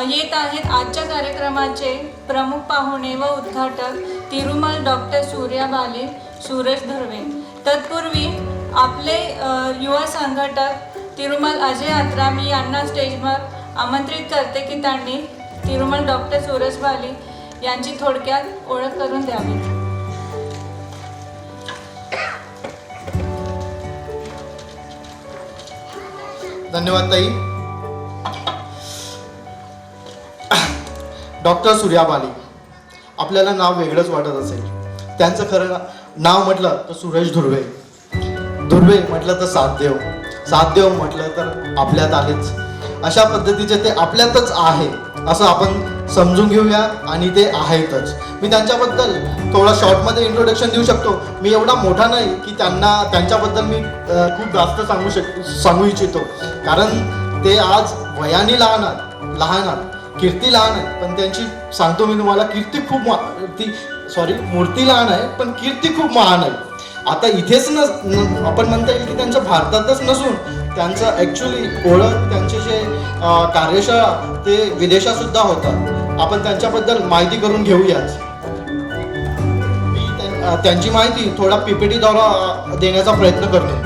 येत आहेत आजच्या कार्यक्रमाचे प्रमुख पाहुणे व उद्घाटक तिरुमल डॉक्टर सूर्या बाली, सूरज धुर्वे। तत्पूर्वी आपले युवा संघटक तिरुमल अजय अत्रा मी यांना स्टेजवर आमंत्रित करते की त्यांनी तिरुमल डॉक्टर सूरज बाली यांची थोडक्यात ओळख करून द्यावी। धन्यवाद ताई। डॉक्टर सूर्या बाली आपल्याला नाव वेगळंच वाटत असेल, त्यांचं खरं नाव म्हटलं तर सूरज धुर्वे, धुर्वे म्हटलं तर सातदेव, सातदेव म्हटलं तर आपल्यात आलेच, अशा पद्धतीचे ते आपल्यातच आहे असं आपण समजून घेऊया आणि ते आहेतच। मी त्यांच्याबद्दल थोडा शॉर्टमध्ये इंट्रोडक्शन देऊ शकतो। मी एवढा मोठा नाही की त्यांच्याबद्दल मी खूप जास्त सांगू इच्छितो, कारण ते आज वयाने लहान कीर्ती लहान आहे, पण त्यांची सांगतो मी तुम्हाला कीर्ती खूप मूर्ती लहान आहे पण कीर्ती खूप महान आहे। आता इथेच आपण म्हणता येईल की त्यांच्या भारतातच नसून त्यांचं ॲक्च्युली ओळख, त्यांचे जे कार्यशाळा ते विदेशात सुद्धा होतात। आपण त्यांच्याबद्दल माहिती करून घेऊयाच। मी त्यांची माहिती थोडा PPT द्वारा देण्याचा प्रयत्न करतो।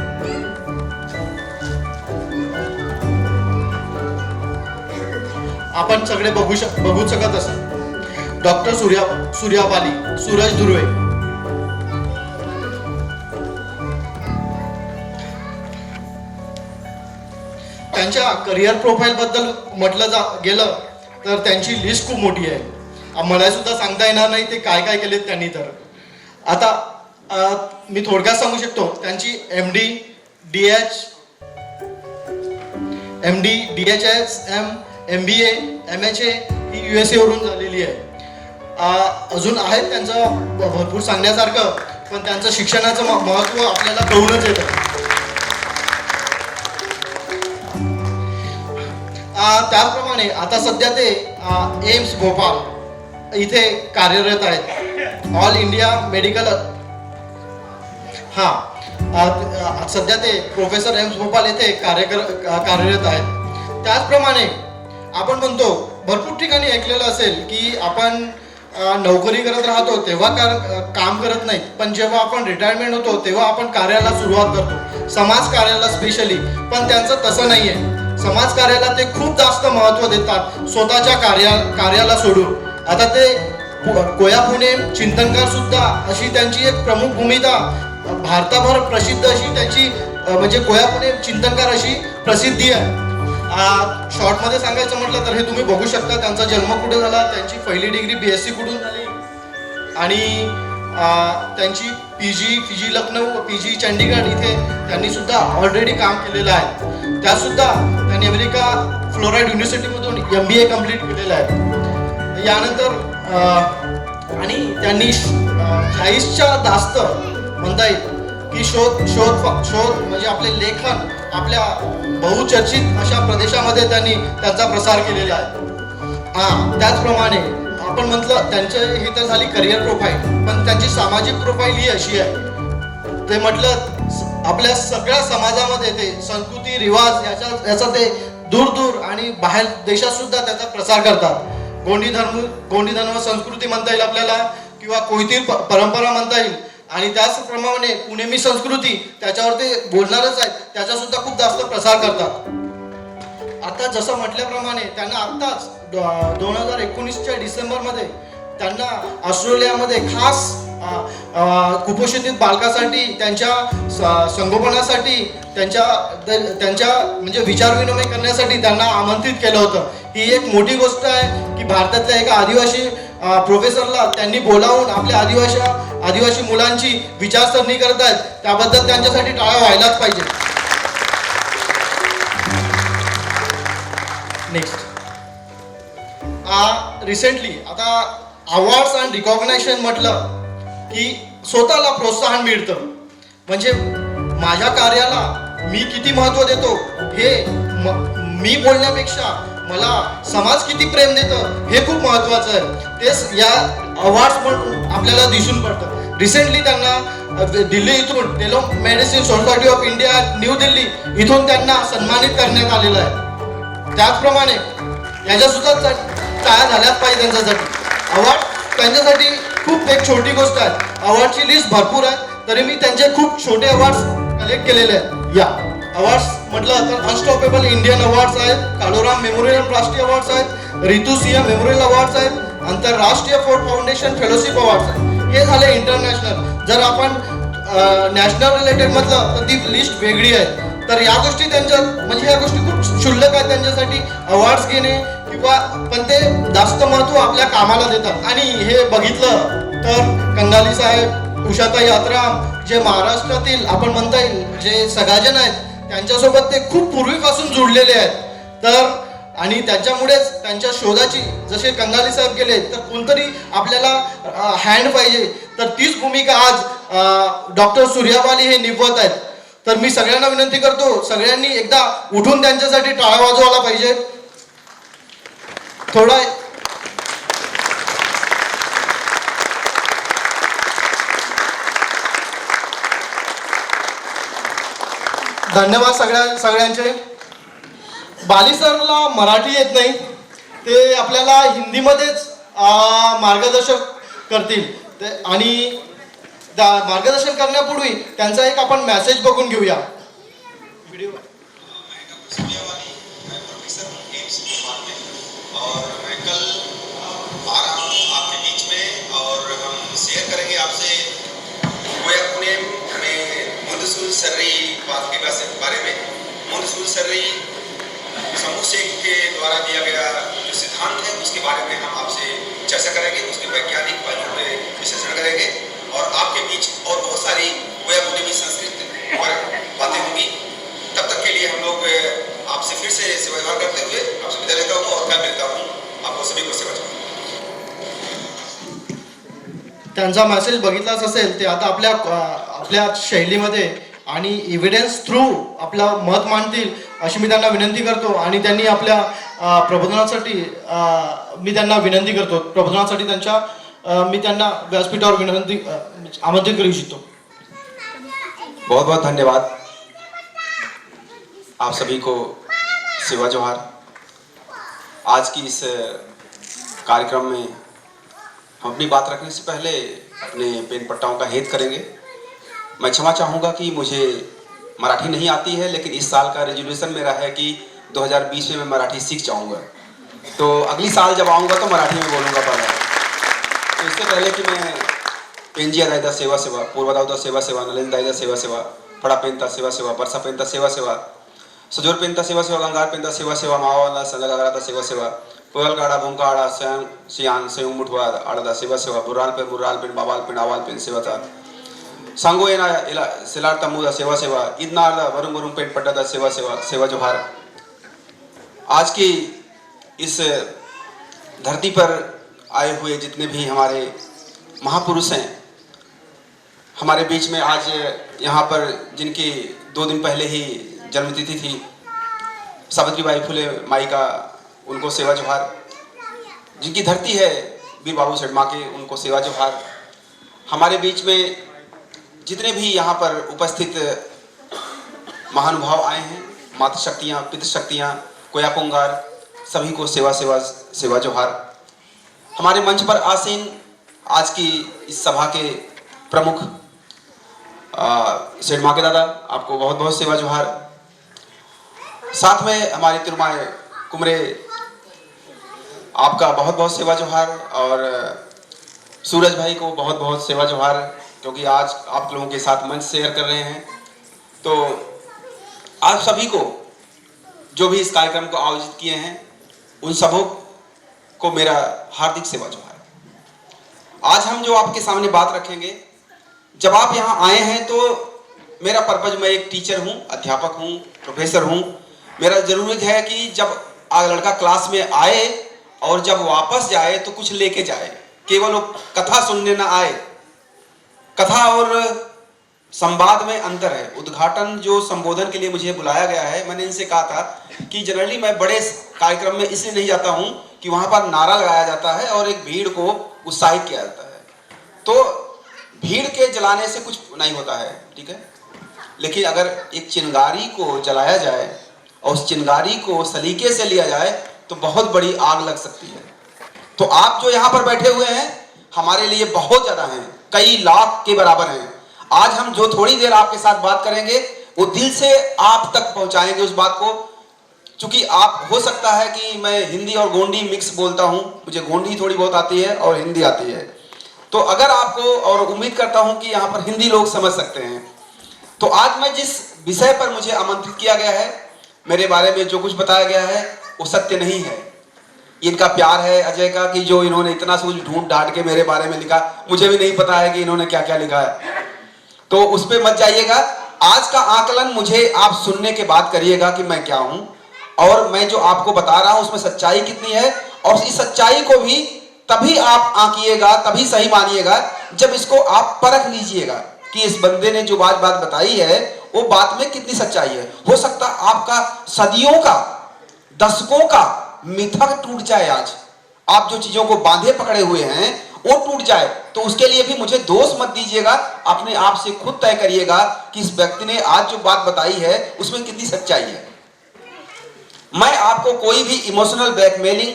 आपण सगळे बघू शकत असाल डॉक्टर सूर्या बाली, सूरज धुर्वे। त्यांच्या करिअर प्रोफाईल बद्दल म्हटलं गेलं तर त्यांची लिस्ट खूप मोठी आहे, मला सुद्धा सांगता येणार नाही ते काय काय केलेत त्यांनी। तर आता मी थोडक्यात सांगू शकतो, त्यांची MD, DHSM, MBA, MHA ही USA वरून झालेली आहे। अजून आहेत त्यांचं भरपूर सांगण्यासारखं, पण त्यांचं शिक्षणाचं महत्त्व आपल्याला कळूनच येतं। त्याचप्रमाणे आता सध्या ते एम्स भोपाळ इथे कार्यरत आहेत। ऑल इंडिया मेडिकल सध्या ते प्रोफेसर एम्स भोपाळ येथे कार्यरत आहेत। त्याचप्रमाणे आपण म्हणतो, भरपूर ठिकाणी ऐकलेलं असेल की आपण नोकरी करत राहतो तेव्हा काम करत नाही, पण जेव्हा आपण रिटायरमेंट होतो तेव्हा आपण कार्याला सुरुवात करतो, समाज कार्याला स्पेशली। पण त्यांचं तसं नाही आहे, समाज कार्याला ते खूप जास्त महत्त्व देतात स्वतःच्या कार्याला सोडून। आता ते कोया पुणे चिंतनकार सुद्धा अशी त्यांची एक प्रमुख भूमिका, भारताभर प्रसिद्ध अशी त्यांची म्हणजे कोया पुणे चिंतनकार अशी प्रसिद्धी आहे। शॉर्टमध्ये सांगायचं म्हटलं तर हे तुम्ही बघू शकता, त्यांचा जन्म कुठे झाला, त्यांची पहिली डिग्री BSc कुठून झाली आणि त्यांची PG लखनौ, PG चंडीगड इथे त्यांनी सुद्धा ऑलरेडी काम केलेलं आहे। त्यासुद्धा त्यांनी अमेरिका फ्लोराईड युनिव्हर्सिटीमधून MBA कंप्लीट केलेलं आहे। यानंतर आणि त्यांनी 40च्या जास्त म्हणता येईल की शोध म्हणजे आपले लेखन आपल्या बहुचर्चित अशा प्रदेशामध्ये त्यांनी त्यांचा प्रसार केलेला आहे। त्याचप्रमाणे आपण म्हटलं त्यांचे ही तर झाली करिअर प्रोफाईल, पण त्यांची सामाजिक प्रोफाईल ही अशी आहे, ते म्हटलं आपल्या सगळ्या समाजामध्ये ते संस्कृती रिवाज याचा ते दूर आणि बाहेर देशात सुद्धा त्याचा प्रसार करतात। गोंडी धर्म संस्कृती म्हणता येईल आपल्याला, किंवा कोयती परंपरा म्हणता येईल, आणि त्याचप्रमाणे पुणेमी संस्कृती त्याच्यावर ते बोलणारच आहेत, त्याचा सुद्धा खूप जास्त प्रसार करतात। आता जसं म्हटल्याप्रमाणे त्यांना आत्ताच 2019च्या डिसेंबरमध्ये त्यांना ऑस्ट्रेलियामध्ये खास कुपोषित बालकासाठी त्यांच्या संगोपनासाठी त्यांच्या म्हणजे विचारविनिमय करण्यासाठी त्यांना आमंत्रित केलं होतं। ही एक मोठी गोष्ट आहे की भारतातल्या एका आदिवासी प्रोफेसरला त्यांनी बोलावून आपल्या आदिवासी मुलांची विचारसरणी करत आहेत, त्याबद्दल त्यांच्यासाठी टाळ्या व्हायलाच पाहिजे। नेक्स्ट रिसेंटली आता अवॉर्ड्स अँड रिकॉग्नायझेशन म्हटलं की स्वतःला प्रोत्साहन मिळतं, म्हणजे माझ्या कार्याला मी किती महत्त्व देतो हे मी बोलण्यापेक्षा मला समाज किती प्रेम देतं हे खूप महत्त्वाचं आहे। तेच या अवॉर्ड्स म्हणून आपल्याला दिसून पडतं। रिसेंटली त्यांना दिल्ली इथून telemedicine society of India New Delhi इथून त्यांना सन्मानित करण्यात आलेलं आहे। त्याचप्रमाणे याच्यासुद्धा टाळ्या झाल्याच पाहिजे त्यांच्यासाठी. अवॉर्ड त्यांच्यासाठी खूप एक छोटी गोष्ट आहे. अवॉर्डची लिस्ट भरपूर आहे, तरी मी त्यांचे खूप छोटे अवॉर्ड्स कलेक्ट केलेले आहेत. या अवॉर्ड्स म्हटलं तर अनस्टॉपेबल इंडियन अवॉर्ड्स आहेत, काळूराम मेमोरियल राष्ट्रीय अवॉर्ड्स आहेत, रितू सिंह मेमोरियल अवॉर्ड्स आहेत, आंतरराष्ट्रीय फोर्ट फाउंडेशन फेलोशिप अवॉर्ड्स आहेत. हे झाले इंटरनॅशनल. जर आपण नॅशनल रिलेटेड म्हटलं तर ती लिस्ट वेगळी आहे. तर या गोष्टी त्यांच्या म्हणजे ह्या गोष्टी खूप क्षुल्लक आहेत त्यांच्यासाठी अवॉर्ड्स घेणे किंवा, पण ते जास्त महत्त्व आपल्या कामाला देतात. आणि हे बघितलं तर कंगाली साहेब, उषाताई आत्राम, जे महाराष्ट्रातील आपण म्हणता येईल जे सगळेजण आहेत त्यांच्यासोबत ते खूप पूर्वीपासून जुळलेले आहेत. तर आणि त्याच्यामुळेच त्यांच्या शोधाची, जसे कंगाली साहेब गेले तर कोणतरी आपल्याला हँड पाहिजे, तर तीच भूमिका आज डॉक्टर सूर्याबाली हे निभवत आहेत. तर मी सगळ्यांना विनंती करतो, सगळ्यांनी एकदा उठून त्यांच्यासाठी टाळ्या वाजवायला पाहिजे. थोडा धन्यवाद सगळ्यांचे. बाली सरला मराठी येत नाही, ते आपल्याला हिंदीमध्येच मार्गदर्शन करतील. आणि मार्गदर्शन करण्यापूर्वी त्यांचा एक आपण मेसेज बघून घेऊया. व्हिडिओ. और मैं कल आ रहा हूँ आपके बीच में और हम शेयर करेंगे आपसे कोई अपने मुंदसुल सर्री बात के बारे में. मुंदसुल सर्री समूह शेख के द्वारा दिया गया जो सिद्धांत है उसके बारे में हम आपसे चर्चा करेंगे, उसके वैज्ञानिक पहलुओं पर विश्लेषण करेंगे और आपके बीच और बहुत सारी वैज्ञानिक संस्कृत बातें होंगी. तब तक के लिए हम लोग आपसे फिर से सेवा व्यवहार करते हुए आपसे विदा लेता हूँ और कल मिलता हूँ आपको सभी को सेवा. त्यांचा मेसेज बघितलाच असेल. ते आता आपल्या शैलीमध्ये आणि इव्हिडन्स थ्रू आपलं मत मांडतील अशी मी त्यांना विनंती करतो. आणि त्यांनी आपल्या प्रबोधनासाठी मी त्यांना विनंती करतो, प्रबोधनासाठी मी त्यांना व्यासपीठावर विनंती आमंत्रित करू इच्छितो. बहुत बहुत धन्यवाद आप सभी को. सेवा जोहार. आज की इस कार्यक्रम में हम अपनी बात रखने से पहले अपने पेन पट्टाओं का हेत करेंगे. मैं क्षमा चाहूँगा कि मुझे मराठी नहीं आती है, लेकिन इस साल का रेजोल्यूशन मेरा है कि 2020 में मैं मराठी सीख जाऊँगा. तो अगली साल जब आऊँगा तो मराठी में बोलूँगा पहले. तो इससे पहले कि मैं पेंजिया दायदा सेवा सेवा, पूर्व दाऊदा सेवा सेवा, नलिन दायदा सेवा सेवा, फड़ा पेंता सेवा सेवा, बरसा पेंता सेवा सेवा, सजोर पेंता सेवा सेवा, गंगार पेंता सेवा सेवा, मावाला संलग आगराता सेवा सेवा, पुगल गाड़ा भूंका आड़ा स्वयं सियान स्वयं मुठवा आड़दा सेवा सेवा, बुराल पेन बाबाल पेन आवाल पेन सेवा था, सांगो एना इला सिलार तमुदा सेवा सेवा, इदनार वरुण वरुण पेन पट्टा सेवा सेवा. सेवा जोहार. आज की इस धरती पर आए हुए जितने भी हमारे महापुरुष हैं, हमारे बीच में आज यहाँ पर जिनकी 2 दिन पहले ही जन्मतिथि थी, सावित्रीबाई फुले माई का, उनको सेवा जोहार. जिनकी धरती है वीर बाबू सेठ माँ के, उनको सेवा जोहार. हमारे बीच में जितने भी यहाँ पर उपस्थित महानुभाव आए हैं, मातृशक्तियाँ, पितृशक्तियाँ, कोया पुंगार, सभी को सेवा सेवा सेवा जोहार. हमारे मंच पर आसीन आज की इस सभा के प्रमुख सेठ माँ के दादा, आपको बहुत बहुत सेवा जोहार. साथ में हमारे तिरुमाए कुमरे, आपका बहुत बहुत सेवा जोहार. और सूरज भाई को बहुत बहुत सेवा जोहार, क्योंकि आज आप लोगों के साथ मंच शेयर कर रहे हैं. तो आप सभी को जो भी इस कार्यक्रम को आयोजित किए हैं, उन सबों को मेरा हार्दिक सेवा जोहार. आज हम जो आपके सामने बात रखेंगे, जब आप यहाँ आए हैं तो मेरा पर्पज, मैं एक टीचर हूँ, अध्यापक हूँ, प्रोफेसर हूँ. मेरा ज़रूरत है कि जब लड़का क्लास में आए और जब वापस जाए तो कुछ लेके जाए, केवल वो कथा सुनने ना आए. कथा और संवाद में अंतर है. उद्घाटन जो संबोधन के लिए मुझे बुलाया गया है, मैंने इनसे कहा था कि जनरली मैं बड़े कार्यक्रम में इसलिए नहीं जाता हूँ कि वहाँ पर नारा लगाया जाता है और एक भीड़ को उत्साहित किया जाता है. तो भीड़ के जलाने से कुछ नहीं होता है, ठीक है. लेकिन अगर एक चिंगारी को जलाया जाए और उस चिंगारी को सलीके से लिया जाए तो बहुत बड़ी आग लग सकती है. तो आप जो यहाँ पर बैठे हुए हैं हमारे लिए बहुत ज्यादा हैं, कई लाख के बराबर हैं। आज हम जो थोड़ी देर आपके साथ बात करेंगे वो दिल से आप तक पहुंचाएंगे उस बात को। क्योंकि आप, हो सकता है कि मैं हिंदी और गोंडी मिक्स बोलता हूं, मुझे गोंडी थोड़ी बहुत आती है और हिंदी आती है, तो अगर आपको, और उम्मीद करता हूं कि यहाँ पर हिंदी लोग समझ सकते हैं। तो आज मैं जिस विषय पर मुझे आमंत्रित किया गया है, मेरे बारे में जो कुछ बताया गया है वो सत्य नहीं है। इनका प्यार है अजय का कि जो इन्होंने इतना कुछ ढूंढ ढांड के मेरे बारे में लिखा, मुझे भी नहीं पता है कि इन्होंने क्या क्या लिखा है, तो उस पर मत जाइएगा। आज का आकलन मुझे आप सुनने के बाद करिएगा कि मैं क्या हूं और मैं जो आपको बता रहा हूं उसमें सच्चाई कितनी है, और इस सच्चाई को भी तभी आप आंकिएगा, तभी सही मानिएगा जब इसको आप परख लीजिएगा कि इस बंदे ने जो बात बताई है वो बात में कितनी सच्चाई है। हो सकता आपका सदियों का, दशकों का मिथक टूट जाए, आज आप जो चीजों को बांधे पकड़े हुए हैं वो टूट जाए, तो उसके लिए भी मुझे दोष मत दीजिएगा, अपने आप से खुद तय करिएगा कि इस व्यक्ति ने आज जो बात बताई है उसमें कितनी सच्चाई है। मैं आपको कोई भी इमोशनल ब्लैकमेलिंग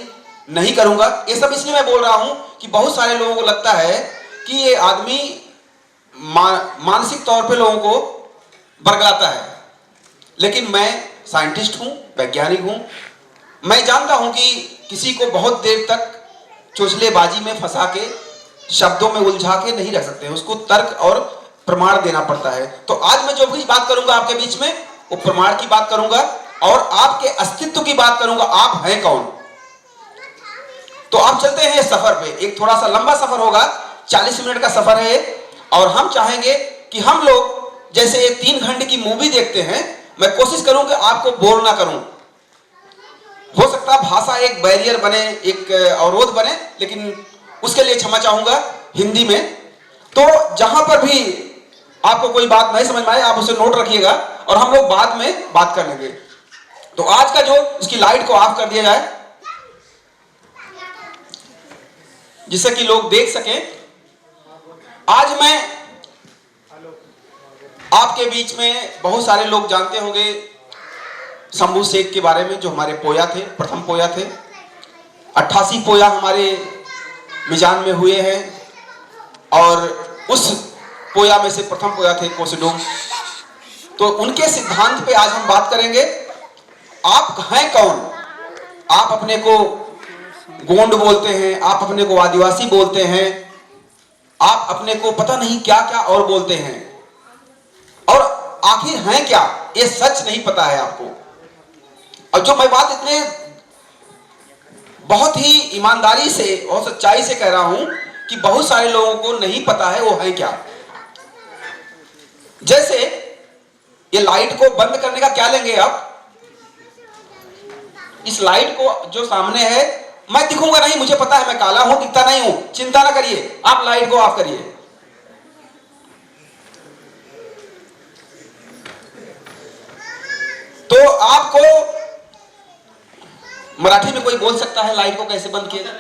नहीं करूंगा। ये सब इसलिए मैं बोल रहा हूं कि बहुत सारे लोगों को लगता है कि ये आदमी मानसिक तौर पे लोगों को बरगलाता है, लेकिन मैं साइंटिस्ट हूं, वैज्ञानिक हूं। मैं जानता हूं कि किसी को बहुत देर तक चोचलेबाजी में फंसा के, शब्दों में उलझा के नहीं रख सकते, उसको तर्क और प्रमाण देना पड़ता है। तो आज मैं जो भी बात करूंगा आपके बीच में वो प्रमाण की बात करूंगा और आपके अस्तित्व की बात करूंगा, आप हैं कौन। तो आप चलते हैं सफर पे, एक थोड़ा सा लंबा सफर होगा, 40 मिनट का सफर है, और हम चाहेंगे कि हम लोग जैसे 3 घंटे की मूवी देखते हैं, मैं कोशिश करूं कि आपको बोर ना करूं। हो सकता है भाषा एक बैरियर बने, एक अवरोध बने, लेकिन उसके लिए क्षमा चाहूंगा हिंदी में। तो जहां पर भी आपको कोई बात नहीं समझ में आए आप उसे नोट रखिएगा और हम लोग बाद में बात कर लेंगे। तो आज का जो, इसकी लाइट को ऑफ कर दिया जाए जिससे कि लोग देख सकें। आज मैं आपके बीच में, बहुत सारे लोग जानते होंगे शंभू शेख के बारे में, जो हमारे पोया थे, प्रथम पोया थे। 88 पोया हमारे मिजान में हुए हैं और उस पोया में से प्रथम पोया थे कोसडोम। तो उनके सिद्धांत पे आज हम बात करेंगे। आप हैं कौन? आप अपने को गोंड बोलते हैं, आप अपने को आदिवासी बोलते हैं, आप अपने को पता नहीं क्या क्या और बोलते हैं, और आखिर हैं क्या, ये सच नहीं पता है आपको। और जो मैं बात इतने बहुत ही ईमानदारी से और सच्चाई से कह रहा हूं कि बहुत सारे लोगों को नहीं पता है वो है क्या। जैसे ये लाइट को बंद करने का क्या लेंगे आप? इस लाइट को जो सामने है, मैं दिखूंगा नहीं, मुझे पता है मैं काला हूं, दिखता नहीं हूं, चिंता ना करिए, आप लाइट को ऑफ करिए। तो आपको मराठी में कोई बोल सकता है लाइट को कैसे बंद किया जाए?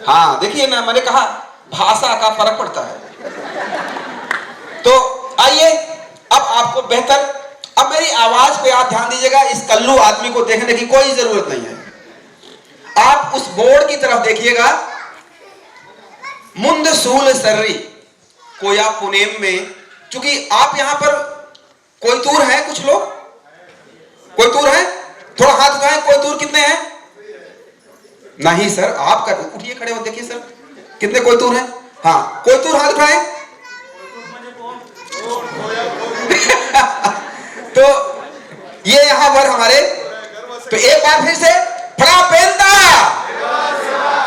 हाँ देखिए ना, मैंने कहा भाषा का फर्क पड़ता है। तो आइए अब आपको बेहतर, अब मेरी आवाज पे आप ध्यान दीजिएगा। इस कल्लू आदमी को देखने की कोई जरूरत नहीं है। आप उस बोर्ड की तरफ देखिएगा, मुंदसूल सर्री कोया पुनेम में। चूंकि आप यहां पर कोई दूर है, कुछ लोग कोई दूर है, थोड़ा हाथ उठाएं। कोई दूर कितने हैं? नहीं सर, आप उठिए, खड़े हो, देखिए सर कितने कोई दूर है। हाँ, कोई दूर हाथ उठाएं। तो ये यहां पर हमारे, तो एक बार फिर से फड़ा पेंदा,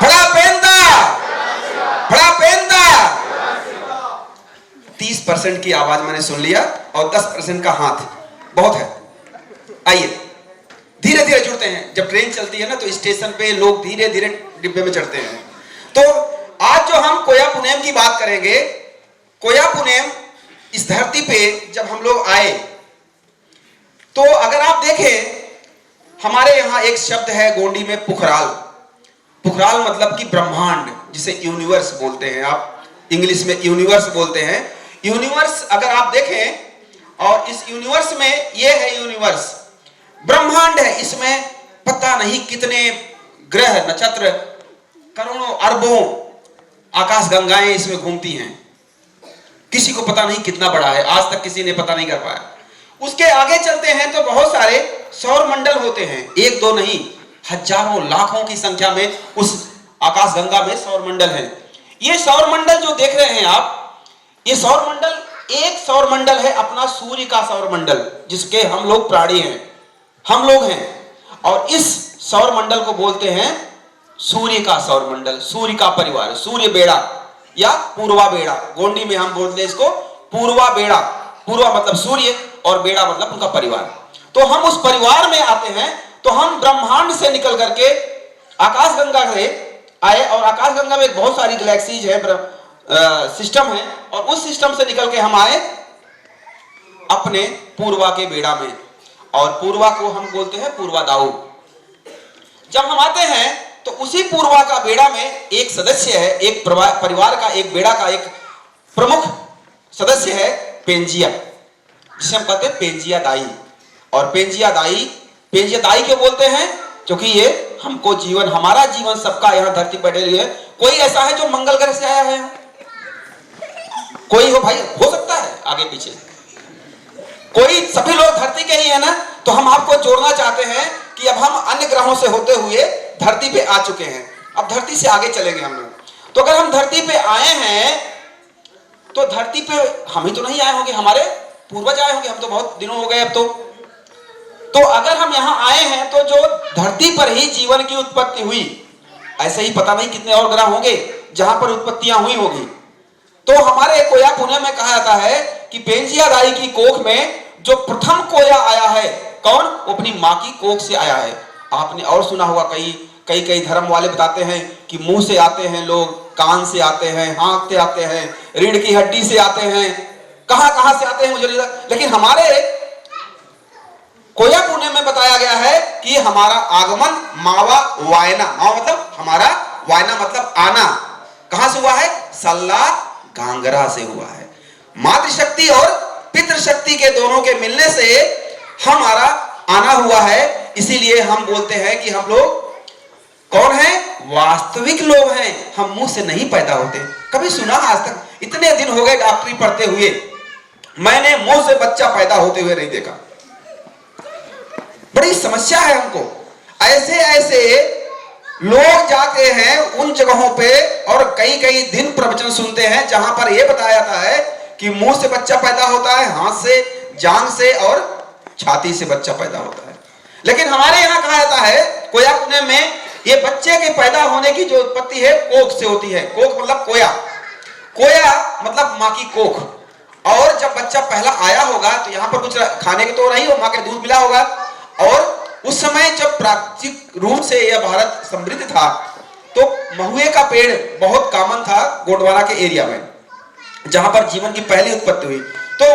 फड़ा पेंदा, फड़ा पेंदा। 30% की आवाज मैंने सुन लिया और 10% का हाथ बहुत है। आइए धीरे धीरे जुड़ते हैं। जब ट्रेन चलती है ना तो स्टेशन पे लोग धीरे धीरे डिब्बे में चढ़ते हैं। तो आज जो हम कोया पुनेम की बात करेंगे, कोया पुनेम इस धरती पे जब हम लोग आए, तो अगर आप देखें हमारे यहाँ एक शब्द है गोंडी में पुखराल। पुखराल मतलब कि ब्रह्मांड, जिसे यूनिवर्स बोलते हैं, आप इंग्लिश में यूनिवर्स बोलते हैं। यूनिवर्स अगर आप देखें, और इस यूनिवर्स में ये है यूनिवर्स, ब्रह्मांड है, इसमें पता नहीं कितने ग्रह नक्षत्र, करोड़ों अरबों आकाश गंगाएं इसमें घूमती हैं। किसी को पता नहीं कितना बड़ा है, आज तक किसी ने पता नहीं कर पाया। उसके आगे चलते हैं तो बहुत सारे सौर मंडल होते हैं, एक दो नहीं, हजारों लाखों की संख्या में उस आकाश गंगा में सौर मंडल है। ये सौर मंडल जो देख रहे हैं आप, ये सौर मंडल, एक सौर मंडल है अपना सूर्य का सौर मंडल, जिसके हम लोग प्राणी हैं, हम लोग हैं, और इस सौर मंडल को बोलते हैं सूर्य का सौर मंडल, सूर्य का परिवार, सूर्य बेड़ा या पूर्वा बेड़ा। गोंडी में हम बोलते हैं इसको पूर्वा बेड़ा। पूर्वा मतलब सूर्य और बेड़ा मतलब उनका परिवार। तो हम उस परिवार में आते हैं, तो हम ब्रह्मांड से निकल करके आकाशगंगा से आए, और आकाशगंगा में बहुत सारी गैलेक्सीज है, सिस्टम है, और उस सिस्टम से निकल के हम आए अपने पूर्वा के बेड़ा में, और पूर्वा को हम बोलते हैं पूर्वा दाऊ। जब हम आते हैं तो उसी पूर्वा का बेड़ा में एक सदस्य है, एक परिवार का, एक बेड़ा का एक प्रमुख सदस्य है पेंजिया, जिसे हम कहते हैं पेंजिया दाई। और पेंजिया दाई क्यों बोलते हैं? क्योंकि ये हमको जीवन, हमारा जीवन सबका यहाँ धरती पर है। कोई ऐसा है जो मंगल ग्रह से आया है? कोई हो भाई, हो सकता है आगे पीछे कोई, सभी लोग धरती के ही है ना। तो हम आपको जोड़ना चाहते हैं कि अब हम अन्य ग्रहों से होते हुए धरती पे आ चुके हैं, अब धरती से आगे चलेंगे हम लोग। तो अगर हम धरती पे आए हैं तो धरती पे हम ही तो नहीं आए होंगे, हमारे पूर्वज आए होंगे, हम तो बहुत दिनों हो गए अब तो अगर हम यहाँ आए हैं तो जो धरती पर ही जीवन की उत्पत्ति हुई, ऐसे ही पता नहीं कितने और ग्रह होंगे जहां पर उत्पत्तियां हुई होगी। तो हमारे कोया पुणे में कहा जाता है कि पेंजिया दाई की कोख में जो प्रथम कोया आया है, कौन? वो अपनी माँ की कोख से आया है। आपने और सुना होगा, कई धर्म वाले बताते हैं कि मुंह से आते हैं लोग, कान से आते हैं, हाथ से आते हैं, रीढ़ की हड्डी से आते हैं, कहां से आते हैं मुझे नहीं पता। लेकिन हमारे कोया पुणे में बताया गया है कि हमारा आगमन मावा वायना, मावा मतलब हमारा, वायना मतलब आना, कहां से हुआ है? सल्ला गांगरा से हुआ है। मातृशक्ति और पितृशक्ति के दोनों के मिलने से हमारा आना हुआ है। इसीलिए हम बोलते हैं कि हम लोग कौन हैं? वास्तविक लोग हैं, हम मुंह से नहीं पैदा होते। कभी सुना आज तक? इतने दिन हो गए डॉक्टरी पढ़ते हुए, मैंने मुंह से बच्चा पैदा होते हुए नहीं देखा। बड़ी समस्या है हमको। ऐसे लोग जाते हैं उन जगहों पे और कई दिन प्रवचन सुनते हैं जहां पर यह बताया जाता है कि मुंह से बच्चा पैदा होता है, हाथ से, जांघ से और छाती से बच्चा पैदा होता है। लेकिन हमारे यहाँ कहा जाता है कोया पुणे में, ये बच्चे के पैदा होने की जो उत्पत्ति है कोख से होती है। कोख मतलब कोया, कोया मतलब माँ की कोख। और जब बच्चा पहला आया होगा तो यहाँ पर कुछ खाने के तो नहीं हो, माँ के दूध मिला होगा। और उस समय जब प्राकृतिक रूप से यह भारत समृद्ध था तो महुए का पेड़ बहुत कॉमन था गोंडवाना के एरिया में, जहां पर जीवन की पहली उत्पत्ति हुई। तो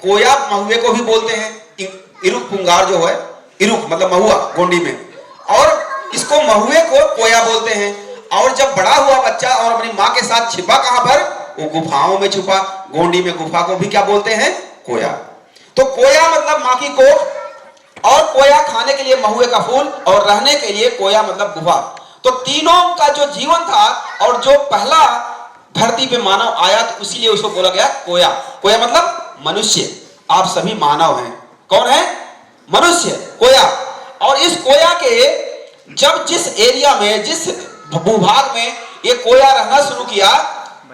कोया महुए को भी बोलते हैं, इरुक पुंगार जो है, इरुक मतलब महुआ गोंडी में, और इसको महुए को कोया बोलते हैं। और जब बड़ा हुआ बच्चा और अपनी माँ के साथ छिपा कहां पर? वो गुफाओं में छुपा। गोंडी में गुफा को भी क्या बोलते हैं? कोया। तो कोया मतलब माँ की कोख, और कोया खाने के लिए महुए का फूल, और रहने के लिए कोया मतलब गुफा। तो तीनों का जो जीवन था और जो पहला धरती पे मानव आया, तो इसीलिए उसको बोला गया कोया। कोया मतलब मनुष्य, आप सभी मानव हैं। कौन है? मनुष्य, कोया। और इस कोया के जब जिस एरिया में, जिस भूभाग में ये कोया रहना शुरू किया,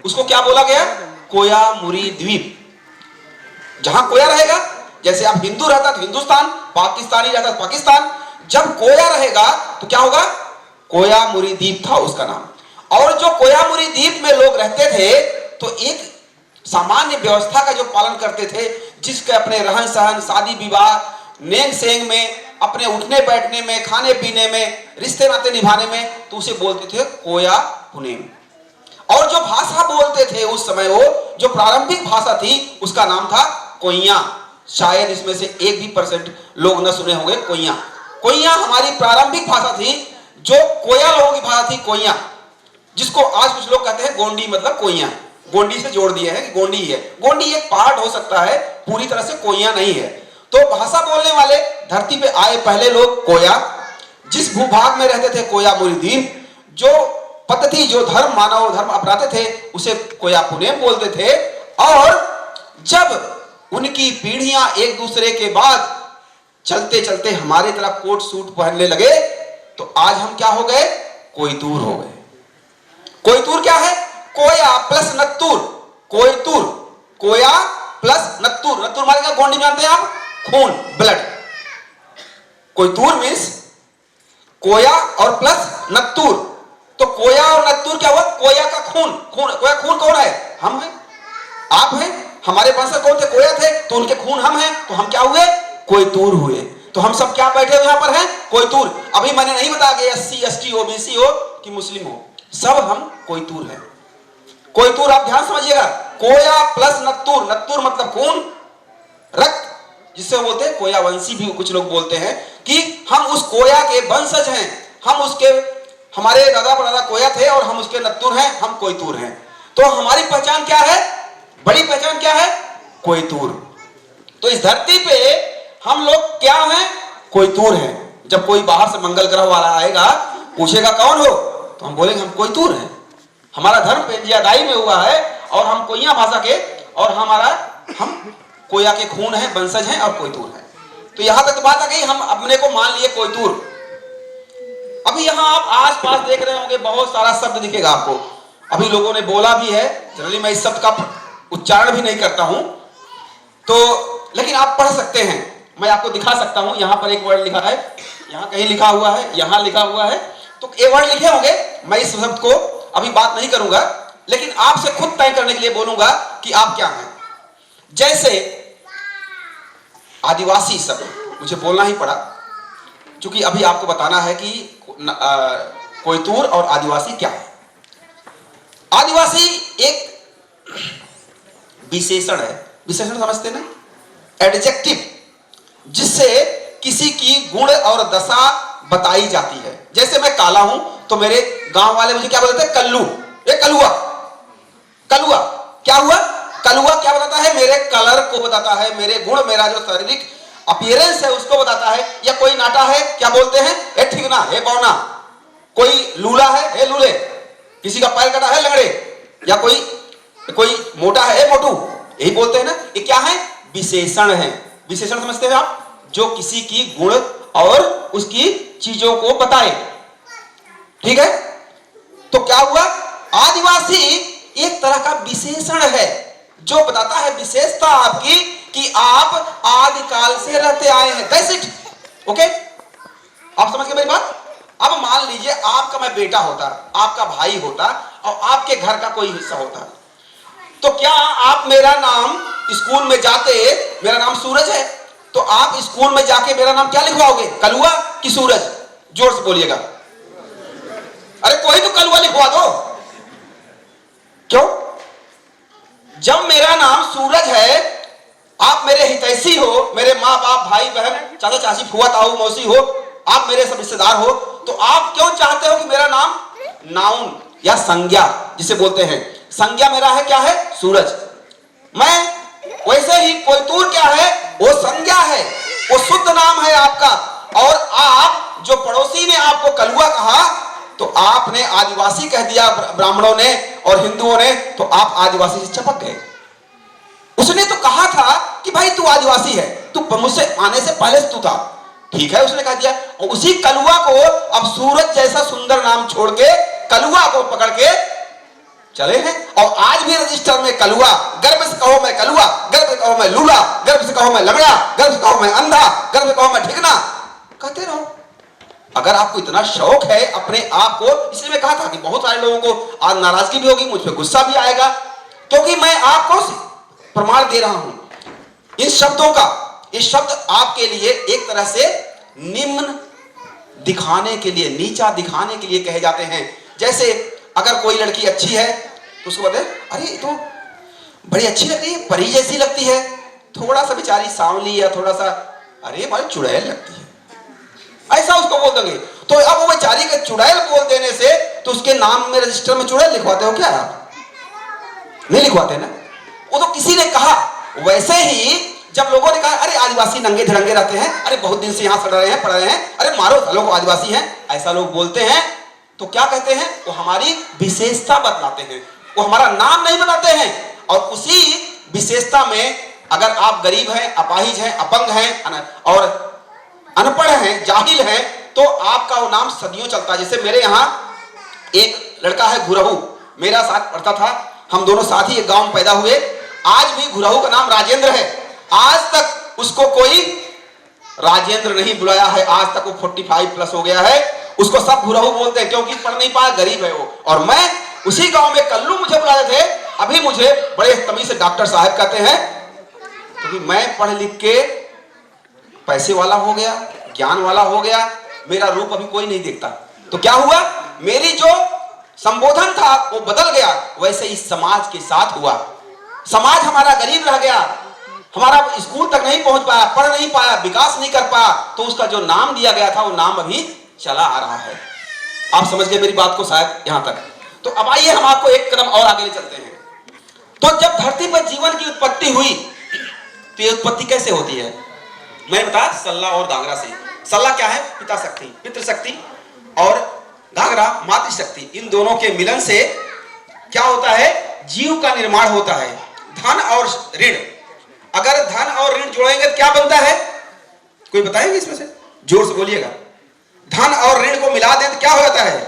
उसको क्या बोला गया? कोयामुरी द्वीप। जहां कोया रहेगा, जैसे आप हिंदू रहता तो हिंदुस्तान, पाकिस्तानी रहता तो पाकिस्तान, जब कोया रहेगा तो क्या होगा? कोयामुरी द्वीप था उसका नाम। और जो कोयामुरी द्वीप में लोग रहते थे तो एक सामान्य व्यवस्था का जो पालन करते थे, जिसके अपने रहन सहन, शादी विवाह, नेंग सेंग में, अपने उठने बैठने में, खाने पीने में, रिश्ते नाते निभाने में, तो उसे बोलते थे कोया पुणे। और जो भाषा बोलते थे उस समय, वो जो प्रारंभिक भाषा थी उसका नाम था कोइया। शायद इसमें से 1% लोग न सुने होंगे कोइया। कोइया हमारी प्रारंभिक भाषा थी, जो कोया लोगों की भाषा थी कोइया, जिसको आज कुछ लोग कहते हैं गोंडी मतलब कोइया। गोंडी से जोड़ दिए हैं कि गोंडी ही है। गोंडी एक पार्ट हो सकता है, पूरी तरह से कोया नहीं है। तो भाषा बोलने वाले धरती पे आए पहले लोग कोया, जिस भूभाग में रहते थे कोया मुरीदीन, जो पद्धति जो धर्म मानव धर्म अपनाते थे उसे कोया पुनेम बोलते थे। और जब उनकी पीढ़ियां एक दूसरे के बाद चलते चलते हमारे तरह कोट सूट पहनने लगे तो आज हम क्या हो गए, कोयतूर हो गए। कोयतूर क्या है, कोया प्लस नत्तूर, कोयतूर, कोया प्लस नत्तूर। नत्तूर माने क्या, गोंडी जानते हैं आप, खून, ब्लड। कोयतूर मीन्स कोया और प्लस नत्तूर। तो कोया और नत्तूर क्या हुआ, कोया का खून, कोया खून कौन है, हम हैं, आप हैं। हमारे वंशज कौन थे, कोया थे, तो उनके खून हम हैं, तो हम क्या हुए, कोयतूर हुए। तो हम सब क्या बैठे हुए यहां पर हैं, कोयतूर। अभी मैंने नहीं बताया कि SC ST OBC हो कि मुस्लिम हो, सब हम कोयतूर हैं। कोयतूर आप ध्यान समझिएगा, कोया प्लस नत्तूर। नत्तूर मतलब खून, रक्त, जिससे बोलते हैं कोया वंशी भी कुछ लोग बोलते हैं कि हम उस कोया के वंशज हैं, हम उसके, हमारे दादा परदादा कोया थे और हम उसके नत्तूर हैं, हम कोयतूर हैं। तो हमारी पहचान क्या है, बड़ी पहचान क्या है, कोयतूर। तो इस धरती पे हम लोग क्या हैं, कोयतूर हैं। जब कोई बाहर से मंगल ग्रह वाला आएगा पूछेगा कौन हो, तो हम बोलेंगे हम कोयतूर हैं। हमारा धर्म पेंजियादाई में हुआ है और हम कोइया भाषा के, और हम कोया के खून हैं, वंशज हैं और कोयतूर हैं। तो यहां तक तो बात आ गई, हम अपने को मान लिए कोयतूर। अभी यहां आप आस पास देख रहे होंगे बहुत सारा शब्द दिखेगा आपको, अभी लोगों ने बोला भी है। जनरली मैं इस शब्द का उच्चारण भी नहीं करता हूं, तो लेकिन आप पढ़ सकते हैं, मैं आपको दिखा सकता हूं। यहां पर एक वर्ड लिखा है, यहां कहीं लिखा हुआ है, यहां लिखा हुआ है, तो ये वर्ड लिखे होंगे। मैं इस शब्द को अभी बात नहीं करूंगा, लेकिन आपसे खुद तय करने के लिए बोलूंगा कि आप क्या हैं। जैसे आदिवासी शब्द मुझे बोलना ही पड़ा, क्योंकि अभी आपको बताना है कि कोयतूर और आदिवासी क्या है। आदिवासी एक विशेषण है, विशेषण समझते ना, एडजेक्टिव, जिससे किसी की गुण और दशा बताई जाती है। जैसे मैं काला हूं तो मेरे गांव वाले मुझे क्या बोलते हैं, कल्लू, ये कलुआ। कलुआ क्या हुआ, कलुआ क्या बताता है, मेरे कलर को बताता है, मेरे गुण, मेरा जो शारीरिक अपीयरेंस है उसको बताता है। या कोई नाटा है, क्या बोलते हैं, ए ठिगना, हे बौना। कोई लूला है, हे लूले। किसी का पैर कटा है, लंगड़े। या कोई मोटा है, हे मोटू। यही बोलते हैं ना, ये क्या है, विशेषण है। विशेषण समझते हैं आप, जो किसी की गुण और उसकी चीजों को बताए, ठीक है। तो क्या हुआ, आदिवासी एक तरह का विशेषण है जो बताता है विशेषता आपकी कि आप आदिकाल से रहते आए हैं। That's it, okay. आप समझ गए मेरी बात। अब मान लीजिए आपका मैं बेटा होता, आपका भाई होता और आपके घर का कोई हिस्सा होता, तो क्या आप मेरा नाम स्कूल में जाते, मेरा नाम सूरज है, तो आप स्कूल में जाके मेरा नाम क्या लिखवाओगे, कलुआ कि सूरज? जोर से बोलिएगा। अरे कोई तो कलुआ लिखवा दो। क्यों? जब मेरा नाम सूरज है, आप मेरे हितैषी हो, मेरे माँ बाप, भाई बहन, चाचा चाची, फुआ ताऊ मौसी हो, आप मेरे सब रिश्तेदार हो, तो आप क्यों चाहते हो कि मेरा नाम नाउन या संज्ञा जिसे बोलते हैं, संज्ञा मेरा है क्या है, सूरज। मैं वैसे ही कोयतूर क्या है, वो संज्ञा है, वो शुद्ध नाम है आपका। और आप जो पड़ोसी ने आपको कलुआ कहा तो आपने आदिवासी कह दिया ब्राह्मणों ने और हिंदुओं ने, तो आप आदिवासी से चिपक गए। उसने तो कहा था कि भाई तू आदिवासी है, तू मुझसे आने से पहले से तू था, ठीक है, उसने कह दिया। और उसी कलुआ को अब सूरज जैसा सुंदर नाम छोड़ के कलुआ को पकड़ के चले हैं। और आज भी रजिस्टर में कलुआ, गर्व से कहो मैं कलुआ, गर्व से कहो मैं लूला, गर्व से कहो मैं लंगड़ा, गर्व से कहो मैं अंधा, गर्व से कहो मैं ठिगना, कहते रहो। अगर आपको इतना शौक है अपने आप को, इसलिए मैं कहा था कि बहुत सारे लोगों को आज नाराजगी भी होगी, मुझ पर गुस्सा भी आएगा, क्योंकि मैं आपको प्रमाण दे रहा हूं इन शब्दों का। ये शब्द आपके लिए एक तरह से निम्न दिखाने के लिए, नीचा दिखाने के लिए कहे जाते हैं। जैसे अगर कोई लड़की अच्छी है तो उसको बोलते हैं अरे ये तो बड़ी अच्छी लग रही है, परी जैसी लगती है। थोड़ा सा बेचारी सांवली या थोड़ा सा अरे बड़ी चुड़ैल लगती है, ऐसा उसको बोल देंगे। तो अब वो बेचारी के चुड़ैल बोल देने से तो उसके नाम में रजिस्टर में चुड़ैल लिखवाते हो क्या आप? नहीं लिखवाते ना, वो तो किसी ने कहा। वैसे ही जब लोगों ने कहा अरे आदिवासी नंगे धड़ंगे रहते हैं, अरे बहुत दिन से यहाँ पढ़ रहे हैं, अरे मारो लोग आदिवासी हैं, ऐसा लोग बोलते हैं, तो क्या कहते हैं, वो हमारी विशेषता बतलाते हैं, वो हमारा नाम नहीं बताते हैं। और उसी विशेषता में अगर आप गरीब हैं, अपाहिज हैं, अपंग हैं और अनपढ़ हैं, जाहिल हैं, तो आपका वो नाम सदियों चलता है। जैसे मेरे यहाँ एक लड़का है घुरहू, मेरा साथ पढ़ता था, हम दोनों साथ ही एक गांव में पैदा हुए। आज भी घुरहू का नाम राजेंद्र है, आज तक उसको कोई राजेंद्र नहीं बुलाया है। आज तक वो 45 प्लस हो गया है, उसको सब घुरहू बोलते हैं क्योंकि पढ़ नहीं पाया, गरीब है वो। और मैं उसी गांव में कल्लू मुझे बुलाए थे, अभी मुझे बड़े तमीज से डॉक्टर साहब कहते हैं, क्योंकि मैं पढ़ लिख के पैसे वाला हो गया, ज्ञान वाला हो गया, मेरा रूप अभी कोई नहीं देखता। तो क्या हुआ, मेरी जो संबोधन था वो बदल गया। वैसे ही समाज के साथ हुआ, समाज हमारा गरीब रह गया, हमारा स्कूल तक नहीं पहुंच पाया, पढ़ नहीं पाया, विकास नहीं कर पाया, तो उसका जो नाम दिया गया था वो नाम अभी चला आ रहा है। आप समझ गए मेरी बात को शायद यहां तक। तो अब आइए हम आपको एक कदम और आगे ले चलते हैं। तो जब धरती पर जीवन की उत्पत्ति हुई तो ये उत्पत्ति कैसे होती है, मैं बता, सल्ला और घाघरा से। सल्ला क्या है, पिता शक्ति, पितृशक्ति, और घाघरा मातृशक्ति, इन दोनों के मिलन से क्या होता है, जीव का निर्माण होता है। धन और ऋण, अगर धन और ऋण जोड़ेंगे तो क्या बनता है, कोई बताएंगे इसमें से, जोर से बोलिएगा। धन और ऋण को मिला दें तो क्या हो जाता है,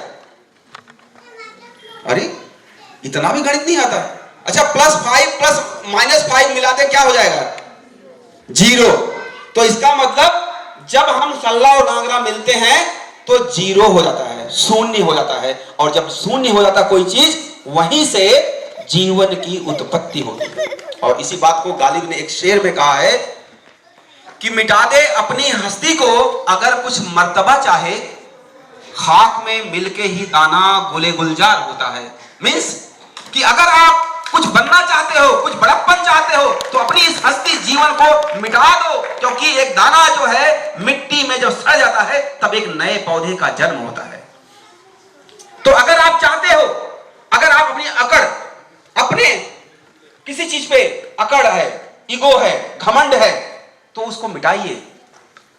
अरे इतना भी गणित नहीं आता। अच्छा, +5 प्लस -5 मिला दें क्या हो जाएगा, 0। तो इसका मतलब जब हम सल्ला और घाघरा मिलते हैं तो 0 हो जाता है, शून्य हो जाता है। और जब शून्य हो जाता है कोई चीज, वहीं से जीवन की उत्पत्ति होती है। और इसी बात को गालिब ने एक शेर में कहा है कि मिटा दे अपनी हस्ती को अगर कुछ मर्तबा चाहे, खाक में मिलके ही दाना गुले गुलजार होता है। मींस कि अगर आप कुछ बनना चाहते हो, कुछ बड़प्पन चाहते हो, तो अपनी इस हस्ती जीवन को मिटा दो, क्योंकि एक दाना जो है मिट्टी में जब सड़ जाता है तब एक नए पौधे का जन्म होता है। तो अगर आप चाहते हो, अगर आप अपनी अकड़, अपने किसी चीज पे अकड़ है, ईगो है, घमंड है, तो उसको मिटाइए।